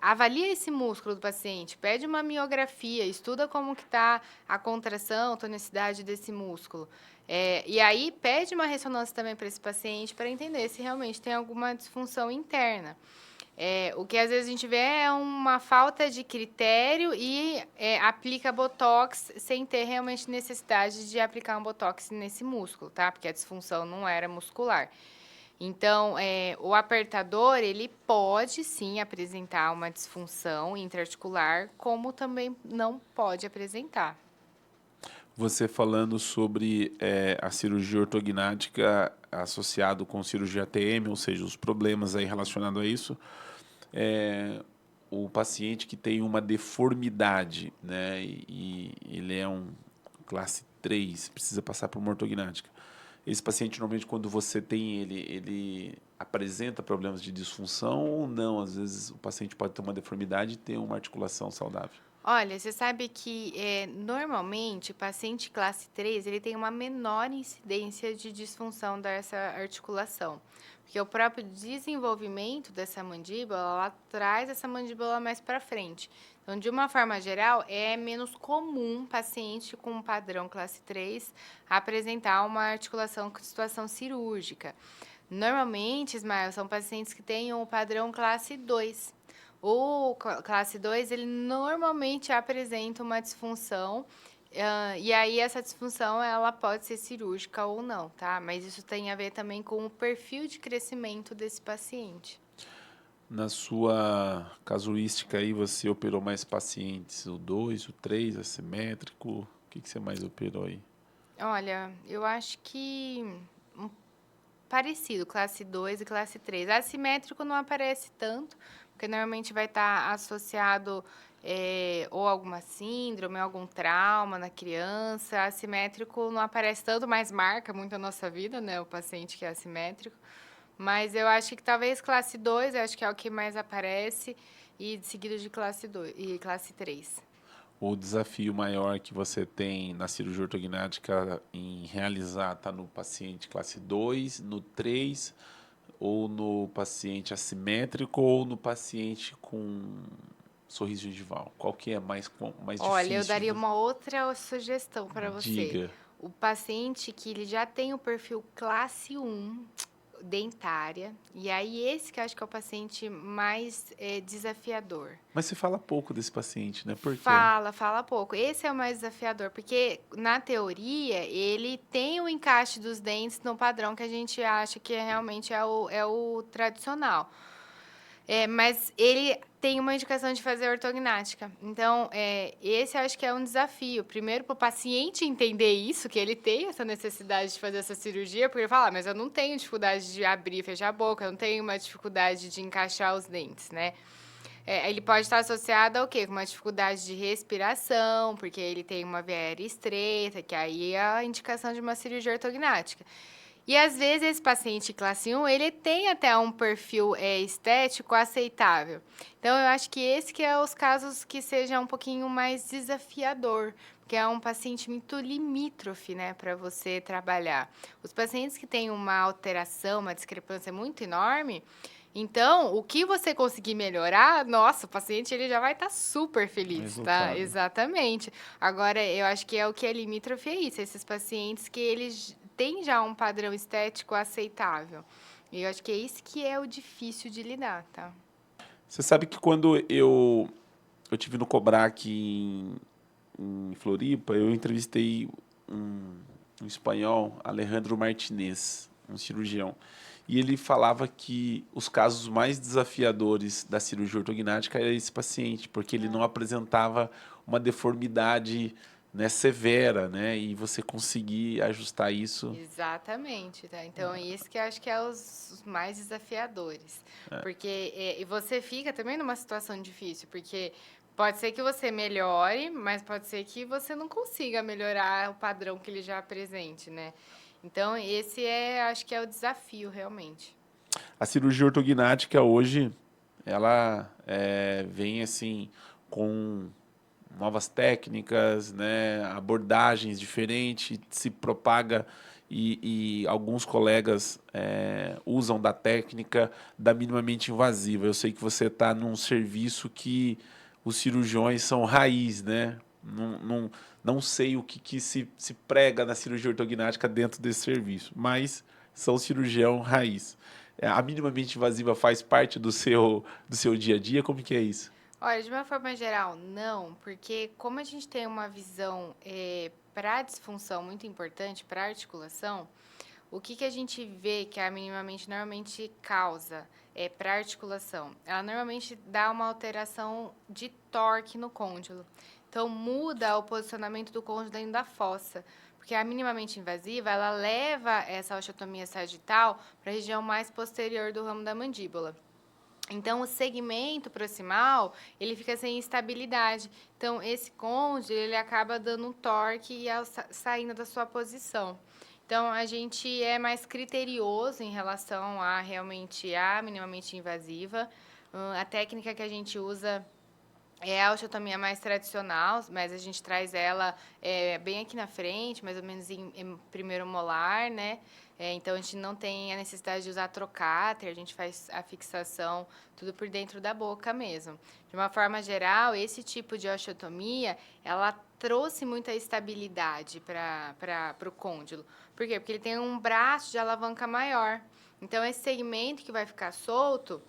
avalia esse músculo do paciente, pede uma miografia, estuda como que está a contração, tonicidade desse músculo. E aí, pede uma ressonância também para esse paciente para entender se realmente tem alguma disfunção interna. O que às vezes a gente vê é uma falta de critério e aplica botox sem ter realmente necessidade de aplicar um botox nesse músculo, tá? Porque a disfunção não era muscular. Então, o apertador, ele pode sim apresentar uma disfunção intraarticular, como também não pode apresentar. Você falando sobre a cirurgia ortognática associado com cirurgia TM, ou seja, os problemas aí relacionados a isso, o paciente que tem uma deformidade, né, e ele é um classe 3, precisa passar por uma ortognática. Esse paciente, normalmente, quando você tem ele apresenta problemas de disfunção ou não? Às vezes, o paciente pode ter uma deformidade e ter uma articulação saudável. Olha, você sabe que normalmente o paciente classe 3 ele tem uma menor incidência de disfunção dessa articulação. Porque o próprio desenvolvimento dessa mandíbula, ela traz essa mandíbula mais para frente. Então, de uma forma geral, é menos comum paciente com padrão classe 3 apresentar uma articulação com situação cirúrgica. Normalmente, Ismael, são pacientes que têm o padrão classe 2. O classe 2, ele normalmente apresenta uma disfunção, e aí essa disfunção, ela pode ser cirúrgica ou não, tá? Mas isso tem a ver também com o perfil de crescimento desse paciente. Na sua casuística aí, você operou mais pacientes, o 2, o 3, assimétrico? O que você mais operou aí? Olha, eu acho que parecido, classe 2 e classe 3. Assimétrico não aparece tanto, porque normalmente vai estar associado ou alguma síndrome, algum trauma na criança. Assimétrico não aparece tanto, mas marca muito a nossa vida, né? O paciente que é assimétrico. Mas eu acho que talvez classe 2, eu acho que é o que mais aparece, e seguido de classe 2 e classe 3. o desafio maior que você tem na cirurgia ortognática em realizar está no paciente classe 2, no 3, ou no paciente assimétrico, ou no paciente com sorriso gengival? Qual que é mais Olha, eu difícil? daria uma outra sugestão para você. Diga. O paciente que ele já tem o perfil classe 1 dentária, e aí esse que eu acho que é o paciente mais desafiador. Mas você fala pouco desse paciente, né? Por quê? Fala pouco. Esse é o mais desafiador, porque na teoria ele tem o encaixe dos dentes no padrão que a gente acha que realmente é o tradicional. Mas ele tem uma indicação de fazer ortognática. Então, esse eu acho que é um desafio. Primeiro, para o paciente entender isso, que ele tem essa necessidade de fazer essa cirurgia, porque ele fala, mas eu não tenho dificuldade de abrir e fechar a boca, eu não tenho uma dificuldade de encaixar os dentes, né? Ele pode estar associado ao quê? Com uma dificuldade de respiração, porque ele tem uma via aérea estreita, que aí é a indicação de uma cirurgia ortognática. E às vezes esse paciente classe 1, ele tem até um perfil estético aceitável. Então eu acho que esse que é os casos que seja um pouquinho mais desafiador, porque é um paciente muito limítrofe, né, para você trabalhar. Os pacientes que têm uma alteração, uma discrepância muito enorme, então, o que você conseguir melhorar, nossa, o paciente ele já vai estar super feliz, tá? Resultado. Exatamente. Agora, eu acho que o que é limítrofe é isso, esses pacientes que eles têm já um padrão estético aceitável. E eu acho que é isso que é o difícil de lidar, tá? Você sabe que quando eu tive no Cobrar aqui em Floripa, eu entrevistei um espanhol, Alejandro Martinez, um cirurgião. E ele falava que os casos mais desafiadores da cirurgia ortognática era esse paciente, porque ele não apresentava uma deformidade, né, severa, né? E você conseguir ajustar isso. Exatamente, tá? Então, isso que eu acho que é os mais desafiadores. Porque e você fica também numa situação difícil, porque pode ser que você melhore, mas pode ser que você não consiga melhorar o padrão que ele já apresente, né? Então, esse acho que é o desafio, realmente. A cirurgia ortognática hoje, ela vem assim com novas técnicas, né, abordagens diferentes, se propaga e alguns colegas usam da técnica da minimamente invasiva. Eu sei que você está num serviço que os cirurgiões são raiz, né? Não sei o que se prega na cirurgia ortognática dentro desse serviço, mas são cirurgião raiz. A minimamente invasiva faz parte do seu dia a dia? Como que é isso? Olha, de uma forma geral, não, porque como a gente tem uma visão para disfunção muito importante, para articulação, o que a gente vê que a minimamente normalmente causa para articulação? Ela normalmente dá uma alteração de torque no côndilo. Então, muda o posicionamento do côndilo dentro da fossa. Porque a minimamente invasiva, ela leva essa osteotomia sagital para a região mais posterior do ramo da mandíbula. Então, o segmento proximal, ele fica sem estabilidade. Então, esse côndilo, ele acaba dando um torque e saindo da sua posição. Então, a gente é mais criterioso em relação a realmente a minimamente invasiva. A técnica que a gente usa é a osteotomia mais tradicional, mas a gente traz ela bem aqui na frente, mais ou menos em primeiro molar, né? Então, a gente não tem a necessidade de usar trocáter, a gente faz a fixação tudo por dentro da boca mesmo. De uma forma geral, esse tipo de osteotomia, ela trouxe muita estabilidade para o côndilo. Por quê? Porque ele tem um braço de alavanca maior. Então, esse segmento que vai ficar solto,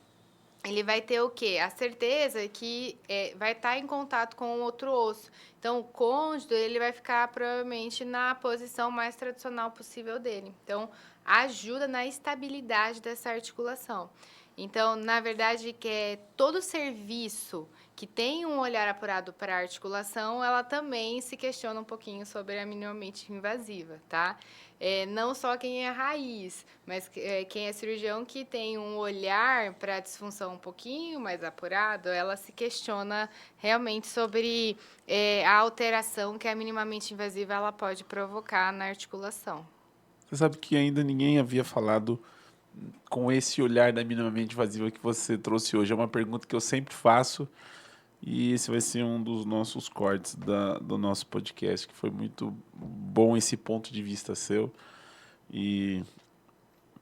ele vai ter o quê? A certeza que vai estar em contato com o outro osso. Então, o côndilo, ele vai ficar provavelmente na posição mais tradicional possível dele. Então, ajuda na estabilidade dessa articulação. Então, na verdade, que todo serviço que tem um olhar apurado para a articulação, ela também se questiona um pouquinho sobre a minimamente invasiva, tá? Não só quem é raiz, mas quem é cirurgião que tem um olhar para a disfunção um pouquinho mais apurado, ela se questiona realmente sobre a alteração que a minimamente invasiva ela pode provocar na articulação. Você sabe que ainda ninguém havia falado com esse olhar da minimamente invasiva que você trouxe hoje. É uma pergunta que eu sempre faço E esse vai ser um dos nossos cortes do nosso podcast, que foi muito bom esse ponto de vista seu. E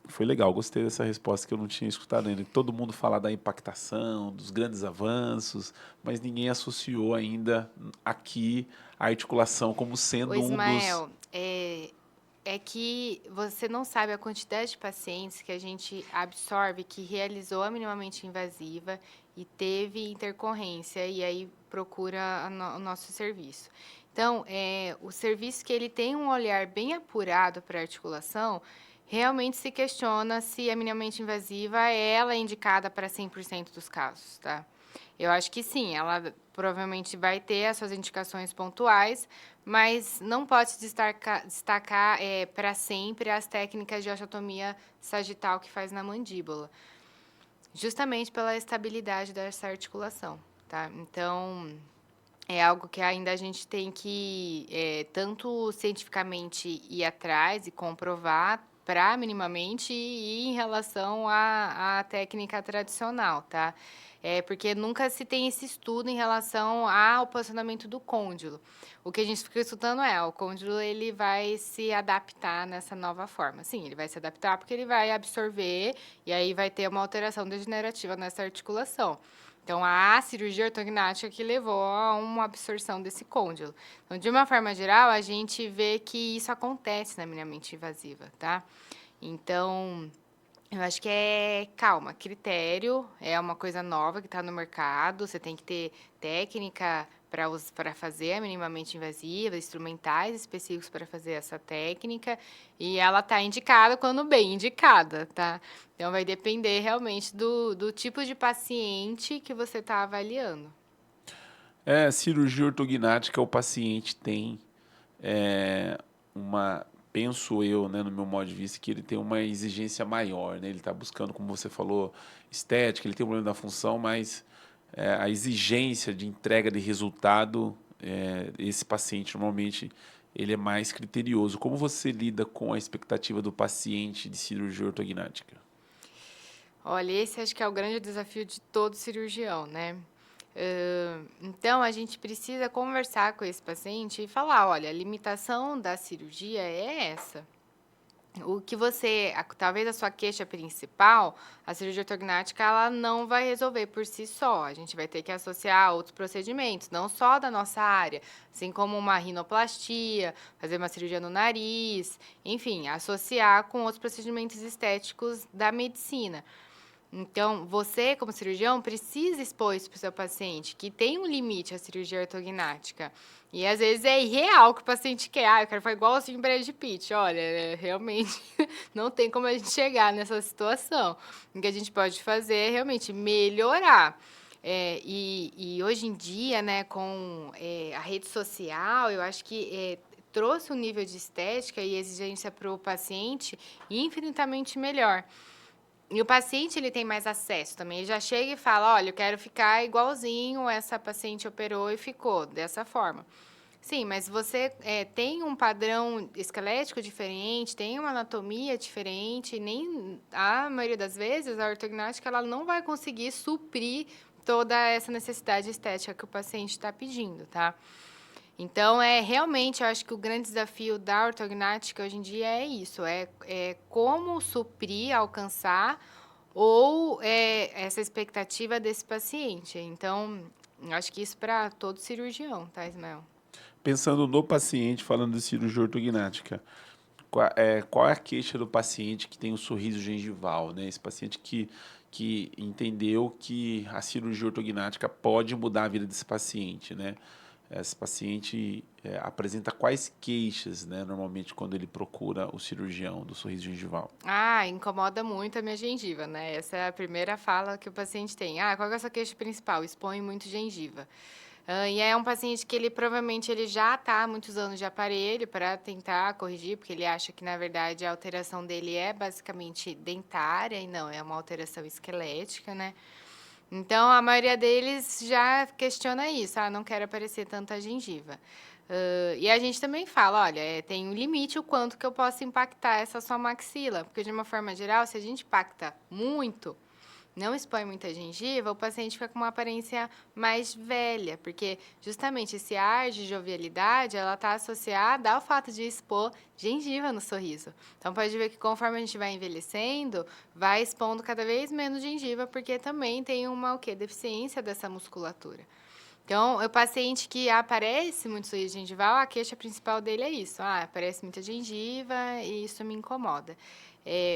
foi legal, gostei dessa resposta que eu não tinha escutado ainda. Todo mundo fala da impactação, dos grandes avanços, mas ninguém associou ainda aqui a articulação como Ô, sendo um dos. Ismael, é que você não sabe a quantidade de pacientes que a gente absorve que realizou a minimamente invasiva e teve intercorrência e aí procura o nosso serviço. Então, o serviço que ele tem um olhar bem apurado para a articulação, realmente se questiona se a minimamente invasiva é ela indicada para 100% dos casos, tá? Eu acho que sim, ela provavelmente vai ter as suas indicações pontuais, mas não pode destacar para sempre as técnicas de osteotomia sagital que faz na mandíbula, justamente pela estabilidade dessa articulação, tá? Então, é algo que ainda a gente tem que, tanto cientificamente ir atrás e comprovar para minimamente e em relação à técnica tradicional, tá? Porque nunca se tem esse estudo em relação ao posicionamento do côndilo. O que a gente fica estudando o côndilo ele vai se adaptar nessa nova forma. Sim, ele vai se adaptar porque ele vai absorver e aí vai ter uma alteração degenerativa nessa articulação. Então, a cirurgia ortognática que levou a uma absorção desse côndilo. Então, de uma forma geral, a gente vê que isso acontece na minimamente invasiva, tá? Então, eu acho que calma, critério é uma coisa nova que está no mercado, você tem que ter técnica para fazer a minimamente invasiva, instrumentais específicos para fazer essa técnica, e ela está indicada quando bem indicada, tá? Então, vai depender realmente do tipo de paciente que você está avaliando. Cirurgia ortognática, o paciente tem uma, penso eu, né, no meu modo de vista, que ele tem uma exigência maior, né? Ele está buscando, como você falou, estética, ele tem um problema da função, mas a exigência de entrega de resultado, esse paciente normalmente ele é mais criterioso. Como você lida com a expectativa do paciente de cirurgia ortognática? Olha, esse acho que é o grande desafio de todo cirurgião, né? Então, a gente precisa conversar com esse paciente e falar: olha, a limitação da cirurgia é essa. O que talvez a sua queixa principal, a cirurgia ortognática, ela não vai resolver por si só. A gente vai ter que associar outros procedimentos, não só da nossa área, assim como uma rinoplastia, fazer uma cirurgia no nariz, enfim, associar com outros procedimentos estéticos da medicina. Então, você, como cirurgião, precisa expor isso para o seu paciente, que tem um limite a cirurgia ortognática. E, às vezes, é irreal o que o paciente quer. Eu quero fazer igual assim Brad Pitt. Olha, realmente não tem como a gente chegar nessa situação. O que a gente pode fazer é realmente melhorar. E hoje em dia, né, com a rede social, eu acho que trouxe um nível de estética e exigência para o paciente infinitamente melhor. E o paciente, ele tem mais acesso também. Ele já chega e fala: olha, eu quero ficar igualzinho essa paciente operou e ficou dessa forma. Sim, mas você tem um padrão esquelético diferente, tem uma anatomia diferente, nem a maioria das vezes a ortognática ela não vai conseguir suprir toda essa necessidade estética que o paciente está pedindo, tá? Então, realmente, eu acho que o grande desafio da ortognática hoje em dia é isso, como suprir, alcançar ou essa expectativa desse paciente. Então, eu acho que isso para todo cirurgião, tá, Ismael? Pensando no paciente, falando de cirurgia ortognática, qual é a queixa do paciente que tem o sorriso gengival, né? Esse paciente que entendeu que a cirurgia ortognática pode mudar a vida desse paciente, né? Esse paciente apresenta quais queixas, né, normalmente quando ele procura o cirurgião do sorriso gengival? Ah, incomoda muito a minha gengiva, né? Essa é a primeira fala que o paciente tem. Ah, qual que é a sua queixa principal? Expõe muito gengiva. E é um paciente que ele provavelmente ele já está há muitos anos de aparelho para tentar corrigir, porque ele acha que, na verdade, a alteração dele é basicamente dentária e não, é uma alteração esquelética, né? Então, a maioria deles já questiona isso, não quero aparecer tanta gengiva. E a gente também fala, olha, tem um limite o quanto que eu posso impactar essa sua maxila, porque de uma forma geral, se a gente impacta muito, não expõe muita gengiva, o paciente fica com uma aparência mais velha, porque justamente esse ar de jovialidade, ela está associada ao fato de expor gengiva no sorriso. Então, pode ver que conforme a gente vai envelhecendo, vai expondo cada vez menos gengiva, porque também tem uma, deficiência dessa musculatura. Então, o paciente que aparece muito sorriso gengival, a queixa principal dele é isso. Aparece muita gengiva e isso me incomoda.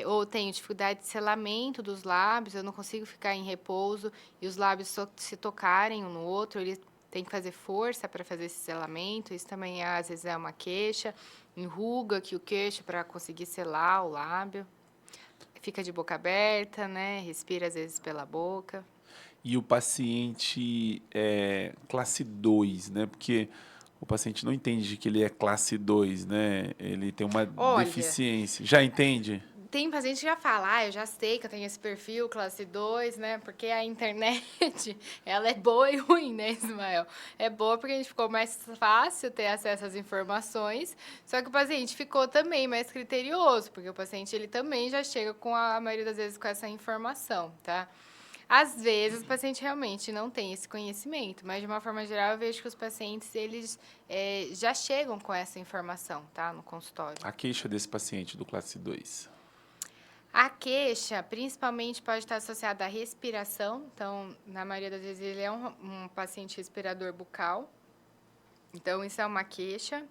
Ou tenho dificuldade de selamento dos lábios, eu não consigo ficar em repouso e os lábios se tocarem um no outro, ele tem que fazer força para fazer esse selamento, isso também às vezes é uma queixa. Enruga aqui o queixo para conseguir selar o lábio. Fica de boca aberta, né? Respira às vezes pela boca. E o paciente é classe 2, né? Porque o paciente não entende que ele é classe 2, né? Ele tem uma Olha, deficiência. Já entende? tem paciente que já fala, eu já sei que eu tenho esse perfil, classe 2, né? Porque a internet, ela é boa e ruim, né, Ismael? É boa porque a gente ficou mais fácil ter acesso às informações, só que o paciente ficou também mais criterioso, porque o paciente, ele também já chega com a maioria das vezes com essa informação, tá? Às vezes, o paciente realmente não tem esse conhecimento, mas de uma forma geral, eu vejo que os pacientes, eles já chegam com essa informação, tá? No consultório. A queixa desse paciente do classe 2. A queixa, principalmente, pode estar associada à respiração. Então, na maioria das vezes, ele é um paciente respirador bucal. Então, isso é uma queixa.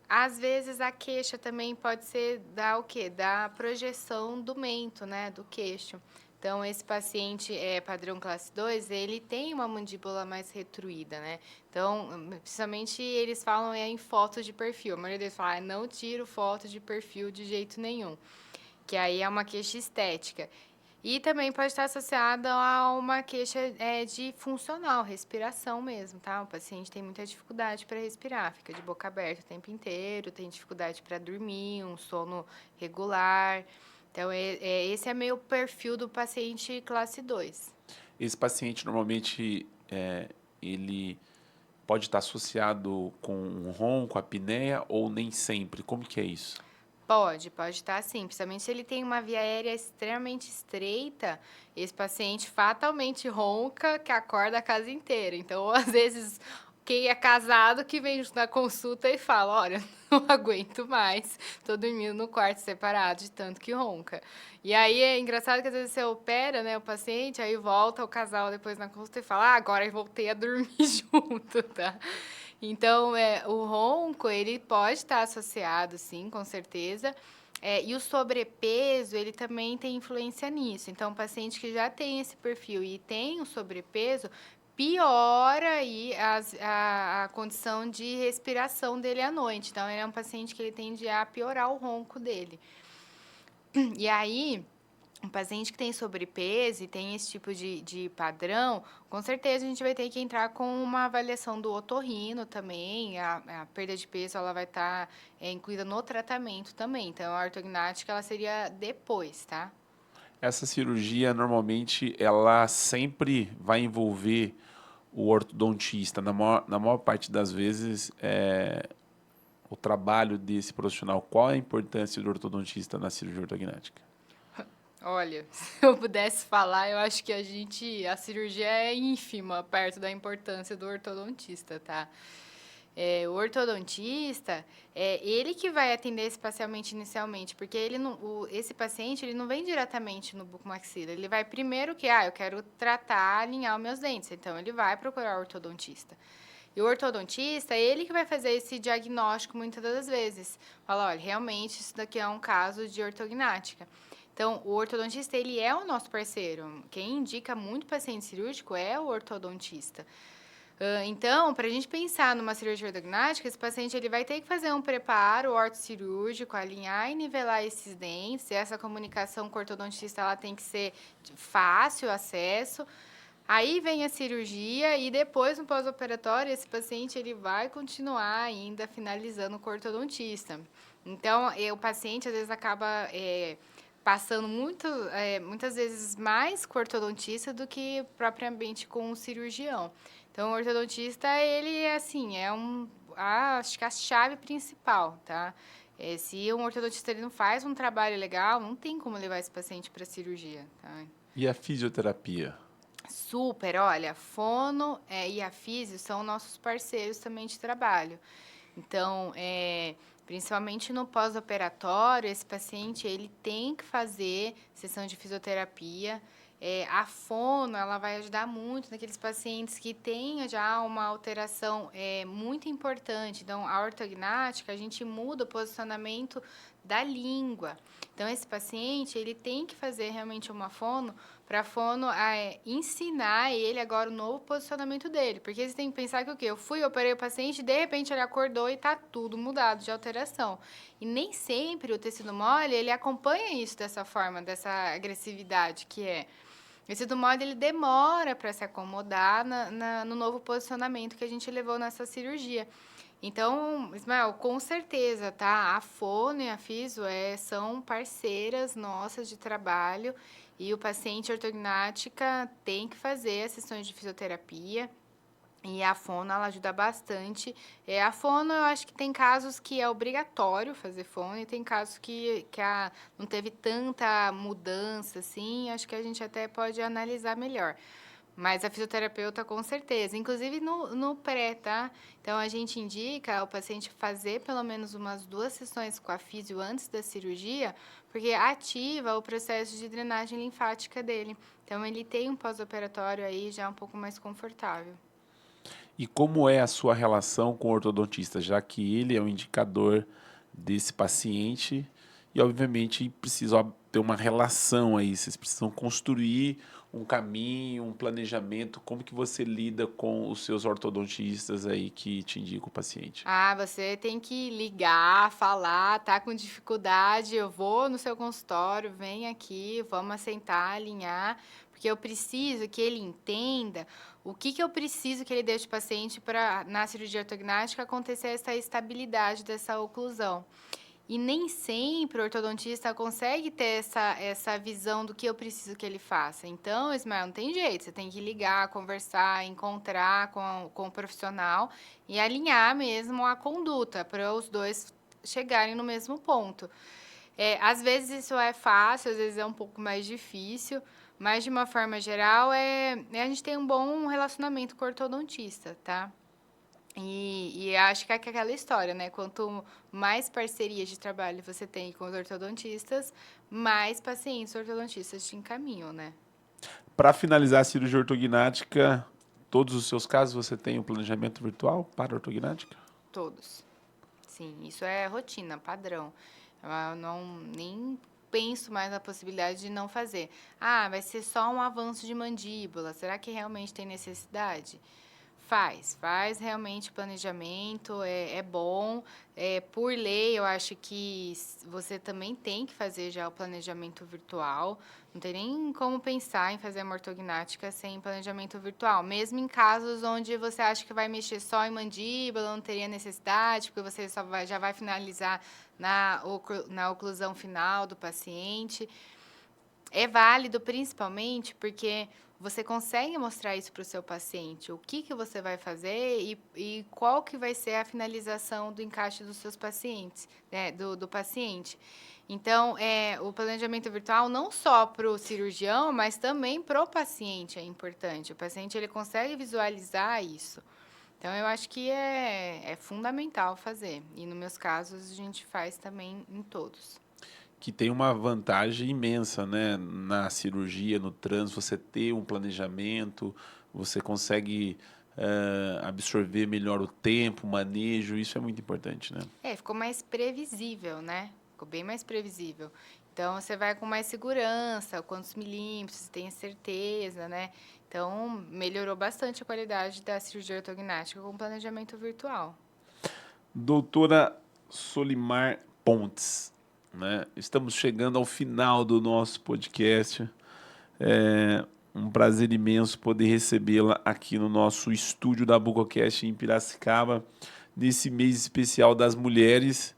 Às vezes, a queixa também pode ser da o quê? Da projeção do mento, né? Do queixo. Então, esse paciente padrão classe 2, ele tem uma mandíbula mais retruída, né? Então, principalmente, eles falam em fotos de perfil. A maioria deles fala, não tiro foto de perfil de jeito nenhum, que aí é uma queixa estética. E também pode estar associada a uma queixa de funcional, respiração mesmo, tá? O paciente tem muita dificuldade para respirar, fica de boca aberta o tempo inteiro, tem dificuldade para dormir, um sono regular. Então, esse é meio o perfil do paciente classe 2. Esse paciente, normalmente, ele pode estar associado com um ronco, apneia ou nem sempre? Como que é isso? Pode estar sim, principalmente se ele tem uma via aérea extremamente estreita, esse paciente fatalmente ronca que acorda a casa inteira. Então, às vezes, quem é casado que vem na consulta e fala, olha, não aguento mais, tô dormindo no quarto separado de tanto que ronca. E aí é engraçado que às vezes você opera, né, o paciente, aí volta o casal depois na consulta e fala, agora eu voltei a dormir junto, tá? Então, o ronco, ele pode estar associado, sim, com certeza. E o sobrepeso, ele também tem influência nisso. Então, o paciente que já tem esse perfil e tem o sobrepeso, piora aí a condição de respiração dele à noite. Então, ele é um paciente que ele tende a piorar o ronco dele. E aí, um paciente que tem sobrepeso e tem esse tipo de padrão, com certeza a gente vai ter que entrar com uma avaliação do otorrino também. A perda de peso ela vai estar incluída no tratamento também. Então, a ortognática ela seria depois, tá? Essa cirurgia, normalmente, ela sempre vai envolver o ortodontista. Na maior parte das vezes, o trabalho desse profissional. Qual é a importância do ortodontista na cirurgia ortognática? Olha, se eu pudesse falar, eu acho que a cirurgia é ínfima perto da importância do ortodontista, tá? O ortodontista, ele que vai atender esse paciente inicialmente, porque ele não, esse paciente ele não vem diretamente no bucomaxila, ele vai primeiro que, eu quero tratar, alinhar os meus dentes, então ele vai procurar o ortodontista. E o ortodontista, ele que vai fazer esse diagnóstico muitas das vezes. Fala, olha, realmente isso daqui é um caso de ortognática. Então, o ortodontista, ele é o nosso parceiro. Quem indica muito paciente cirúrgico é o ortodontista. Então, para a gente pensar numa cirurgia ortognática, esse paciente ele vai ter que fazer um preparo ortocirúrgico, alinhar e nivelar esses dentes. Essa comunicação com o ortodontista ela tem que ser de fácil acesso. Aí vem a cirurgia e depois, no pós-operatório, esse paciente ele vai continuar ainda finalizando com o ortodontista. Então, o paciente às vezes acaba passando muitas vezes mais com o ortodontista do que propriamente com o cirurgião. Então, o ortodontista, ele, assim, acho que a chave principal, tá? Se um ortodontista ele não faz um trabalho legal, não tem como levar esse paciente para cirurgia, tá? E a fisioterapia? Super, olha, fono e a físio são nossos parceiros também de trabalho. Então, principalmente no pós-operatório, esse paciente ele tem que fazer sessão de fisioterapia. A fono, ela vai ajudar muito naqueles pacientes que têm já uma alteração muito importante. Então, a ortognática, a gente muda o posicionamento da língua. Então, esse paciente, ele tem que fazer realmente uma fono para a fono ensinar ele agora o novo posicionamento dele. Porque você tem que pensar que o quê? Eu fui, operei o paciente, de repente ele acordou e está tudo mudado de alteração. E nem sempre o tecido mole, ele acompanha isso dessa forma, dessa agressividade que é. O tecido mole, ele demora para se acomodar no novo posicionamento que a gente levou nessa cirurgia. Então, Ismael, com certeza, tá? A fono e a fisio são parceiras nossas de trabalho e o paciente ortognática tem que fazer as sessões de fisioterapia e a fono, ela ajuda bastante. A fono, eu acho que tem casos que é obrigatório fazer fono e tem casos que não teve tanta mudança, assim, acho que a gente até pode analisar melhor. Mas a fisioterapeuta, com certeza. Inclusive no pré, tá? Então, a gente indica ao paciente fazer pelo menos umas 2 sessões com a fisio antes da cirurgia, porque ativa o processo de drenagem linfática dele. Então, ele tem um pós-operatório aí já um pouco mais confortável. E como é a sua relação com o ortodontista, já que ele é o indicador desse paciente e, obviamente, precisa ter uma relação aí, vocês precisam construir um caminho, um planejamento, como que você lida com os seus ortodontistas aí que te indicam o paciente? Você tem que ligar, falar, tá com dificuldade, eu vou no seu consultório, vem aqui, vamos sentar, alinhar, porque eu preciso que ele entenda o que eu preciso que ele deixe o paciente para, na cirurgia ortognática, acontecer essa estabilidade dessa oclusão. E nem sempre o ortodontista consegue ter essa visão do que eu preciso que ele faça. Então, Ismael, não tem jeito. Você tem que ligar, conversar, encontrar com o profissional e alinhar mesmo a conduta para os dois chegarem no mesmo ponto. Às vezes isso é fácil, às vezes é um pouco mais difícil, mas de uma forma geral a gente tem um bom relacionamento com o ortodontista, tá? E acho que é aquela história, né? Quanto mais parcerias de trabalho você tem com os ortodontistas, mais pacientes ortodontistas te encaminham, né? Para finalizar a cirurgia ortognática, todos os seus casos você tem um planejamento virtual para a ortognática? Todos. Sim, isso é rotina, padrão. Eu não nem penso mais na possibilidade de não fazer. Vai ser só um avanço de mandíbula. Será que realmente tem necessidade? Faz realmente planejamento, é bom. Por lei, eu acho que você também tem que fazer já o planejamento virtual. Não tem nem como pensar em fazer uma ortognática sem planejamento virtual. Mesmo em casos onde você acha que vai mexer só em mandíbula, não teria necessidade, porque você já vai finalizar na oclusão final do paciente. É válido principalmente porque você consegue mostrar isso para o seu paciente, o que você vai fazer e qual que vai ser a finalização do encaixe dos seus pacientes, né, do paciente. Então, o planejamento virtual não só para o cirurgião, mas também para o paciente é importante. O paciente ele consegue visualizar isso. Então, eu acho que é fundamental fazer. E, nos meus casos, a gente faz também em todos. Que tem uma vantagem imensa, né? Na cirurgia, no trânsito, você ter um planejamento, você consegue absorver melhor o tempo, o manejo, isso é muito importante, né? Ficou mais previsível, né? Ficou bem mais previsível. Então, você vai com mais segurança, quantos milímetros, você tem certeza, né? Então, melhorou bastante a qualidade da cirurgia ortognática com planejamento virtual. Doutora Solimar Pontes, né? Estamos chegando ao final do nosso podcast. É um prazer imenso poder recebê-la aqui no nosso estúdio da BucoCast em Piracicaba, nesse mês especial das mulheres.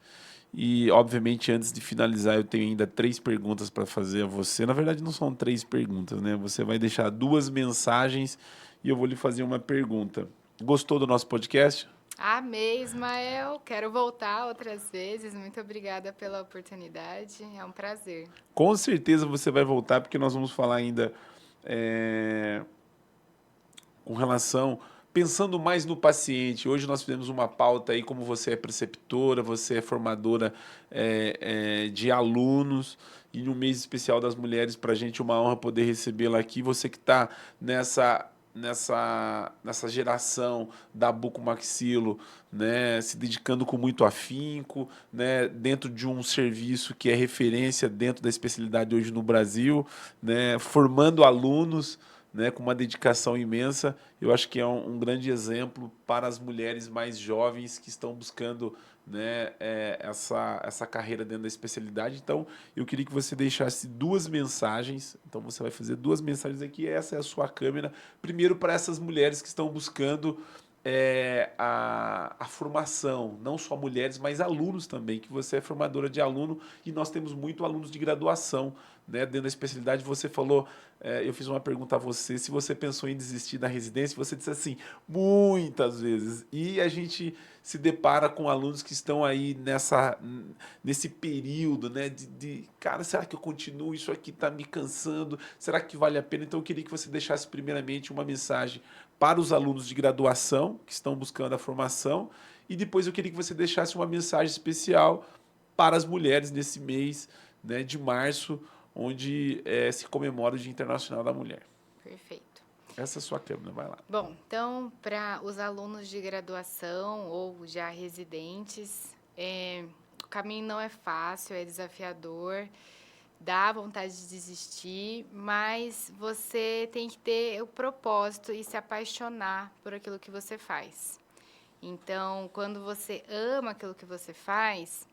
E, obviamente, antes de finalizar, eu tenho ainda 3 perguntas para fazer a você. Na verdade, não são 3 perguntas, né? Você vai deixar 2 mensagens e eu vou lhe fazer uma pergunta. Gostou do nosso podcast? Amei, Ismael. Quero voltar outras vezes. Muito obrigada pela oportunidade. É um prazer. Com certeza você vai voltar, porque nós vamos falar ainda é, com relação, pensando mais no paciente. Hoje nós fizemos uma pauta aí, como você é preceptora, você é formadora de alunos, e no mês especial das mulheres, para a gente é uma honra poder recebê-la aqui. Você que está nessa geração da bucomaxilo, né, se dedicando com muito afinco, né, dentro de um serviço que é referência dentro da especialidade hoje no Brasil, né, formando alunos, né, com uma dedicação imensa. Eu acho que é um grande exemplo para as mulheres mais jovens que estão buscando, né, essa carreira dentro da especialidade. Então, eu queria que você deixasse duas mensagens. Então, você vai fazer duas mensagens aqui. Essa é a sua câmera. Primeiro, para essas mulheres que estão buscando a formação, não só mulheres, mas alunos também, que você é formadora de aluno e nós temos muito alunos de graduação, né, dentro da especialidade. Você falou, eu fiz uma pergunta a você, se você pensou em desistir da residência, você disse assim, muitas vezes. E a gente se depara com alunos que estão aí nesse período, né, cara, será que eu continuo? Isso aqui está me cansando, será que vale a pena? Então eu queria que você deixasse primeiramente uma mensagem para os alunos de graduação que estão buscando a formação e depois eu queria que você deixasse uma mensagem especial para as mulheres nesse mês, né, de março, onde se comemora o Dia Internacional da Mulher. Perfeito. Essa é a sua câmera, vai lá. Bom, então, para os alunos de graduação ou já residentes, o caminho não é fácil, é desafiador, dá vontade de desistir, mas você tem que ter o propósito e se apaixonar por aquilo que você faz. Então, quando você ama aquilo que você faz,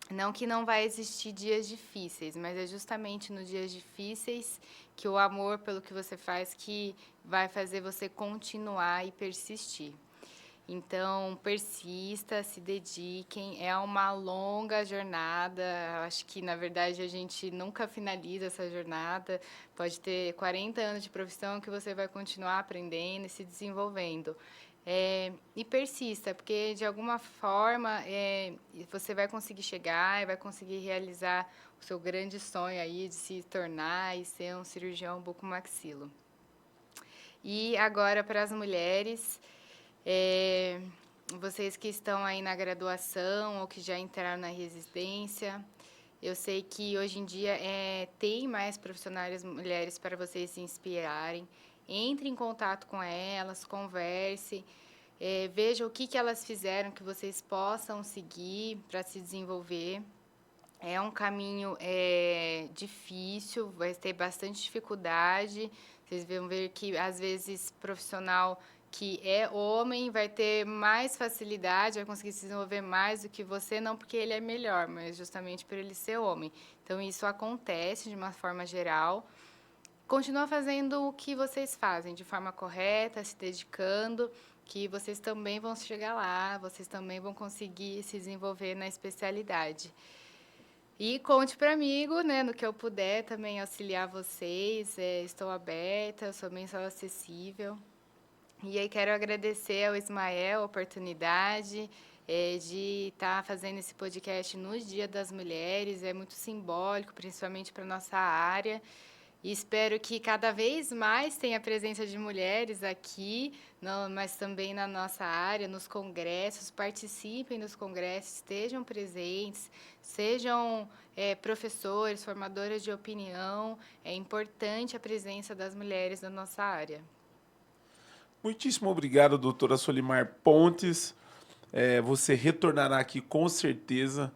não que não vai existir dias difíceis, mas é justamente nos dias difíceis que o amor pelo que você faz que vai fazer você continuar e persistir. Então, persista, se dediquem, é uma longa jornada. Acho que, na verdade, a gente nunca finaliza essa jornada. Pode ter 40 anos de profissão que você vai continuar aprendendo e se desenvolvendo. E persista, porque de alguma forma você vai conseguir chegar e vai conseguir realizar o seu grande sonho aí de se tornar e ser um cirurgião bucomaxilo. E agora para as mulheres, é, vocês que estão aí na graduação ou que já entraram na residência, eu sei que hoje em dia tem mais profissionais mulheres para vocês se inspirarem. Entre em contato com elas, converse, veja o que elas fizeram que vocês possam seguir para se desenvolver. É um caminho difícil, vai ter bastante dificuldade. Vocês vão ver que, às vezes, profissional que é homem vai ter mais facilidade, vai conseguir se desenvolver mais do que você, não porque ele é melhor, mas justamente por ele ser homem. Então, isso acontece de uma forma geral. Continua fazendo o que vocês fazem de forma correta, se dedicando, que vocês também vão chegar lá, vocês também vão conseguir se desenvolver na especialidade. E conte para amigo, né, no que eu puder também auxiliar vocês. Estou aberta, sou bem só acessível. E aí quero agradecer ao Ismael a oportunidade de estar fazendo esse podcast no Dia das Mulheres. É muito simbólico, principalmente para a nossa área. E espero que cada vez mais tenha a presença de mulheres aqui, mas também na nossa área, nos congressos. Participem dos congressos, estejam presentes, sejam professores, formadoras de opinião. É importante a presença das mulheres na nossa área. Muitíssimo obrigado, doutora Solimar Pontes. Você retornará aqui com certeza.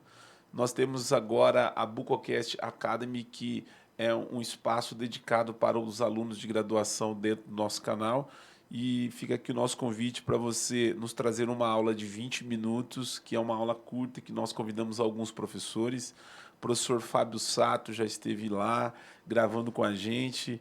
Nós temos agora a Bucocast Academy, que é um espaço dedicado para os alunos de graduação dentro do nosso canal. E fica aqui o nosso convite para você nos trazer uma aula de 20 minutos, que é uma aula curta, que nós convidamos alguns professores. O professor Fábio Sato já esteve lá gravando com a gente.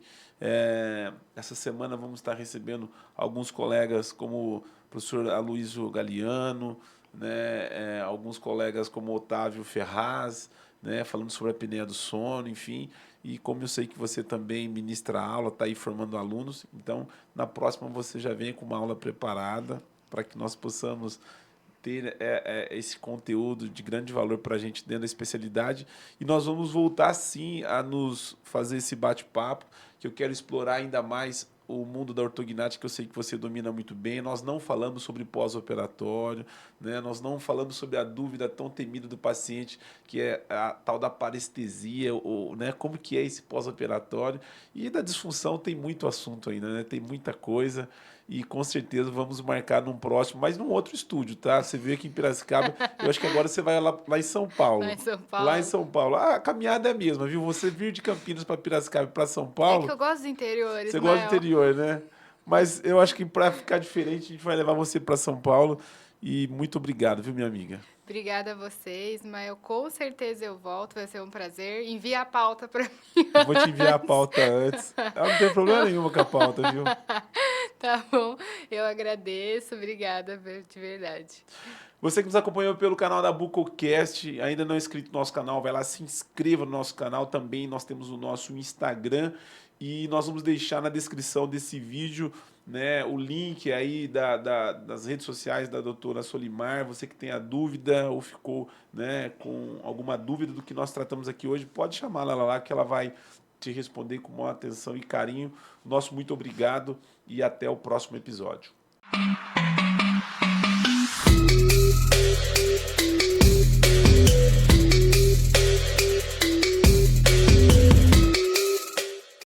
Essa semana vamos estar recebendo alguns colegas como o professor Aloysio Galiano, né, alguns colegas como Otávio Ferraz, né, falando sobre a apneia do sono, enfim. E como eu sei que você também ministra aula, está aí formando alunos, então na próxima você já vem com uma aula preparada para que nós possamos ter esse conteúdo de grande valor para a gente dentro da especialidade. E nós vamos voltar, sim, a nos fazer esse bate-papo, que eu quero explorar ainda mais o mundo da ortognática, que eu sei que você domina muito bem. Nós não falamos sobre pós-operatório, né? Nós não falamos sobre a dúvida tão temida do paciente, que é a tal da parestesia, ou, né? Como que é esse pós-operatório. E da disfunção tem muito assunto ainda, né? Tem muita coisa. E com certeza vamos marcar num próximo, mas num outro estúdio, tá? Você veio aqui em Piracicaba, eu acho que agora você vai lá em São Paulo. Lá em São Paulo. Lá em São Paulo. Ah, a caminhada é a mesma, viu? Você vir de Campinas para Piracicaba e para São Paulo. É que eu gosto dos interiores, Você gosta do interior, né? Mas eu acho que para ficar diferente, a gente vai levar você para São Paulo. E muito obrigado, viu, minha amiga? Obrigada a vocês, Mael. Com certeza eu volto, vai ser um prazer. Envia a pauta para mim. Eu vou te enviar a pauta antes. Não tem problema nenhum com a pauta, viu? Tá bom, eu agradeço. Obrigada, de verdade. Você que nos acompanhou pelo canal da BucoCast, ainda não é inscrito no nosso canal, vai lá, se inscreva no nosso canal também. Nós temos o nosso Instagram e nós vamos deixar na descrição desse vídeo, né, o link aí das redes sociais da doutora Solimar. Você que tem a dúvida ou ficou, né, com alguma dúvida do que nós tratamos aqui hoje, pode chamar ela lá que ela vai te responder com maior atenção e carinho. Nosso muito obrigado e até o próximo episódio.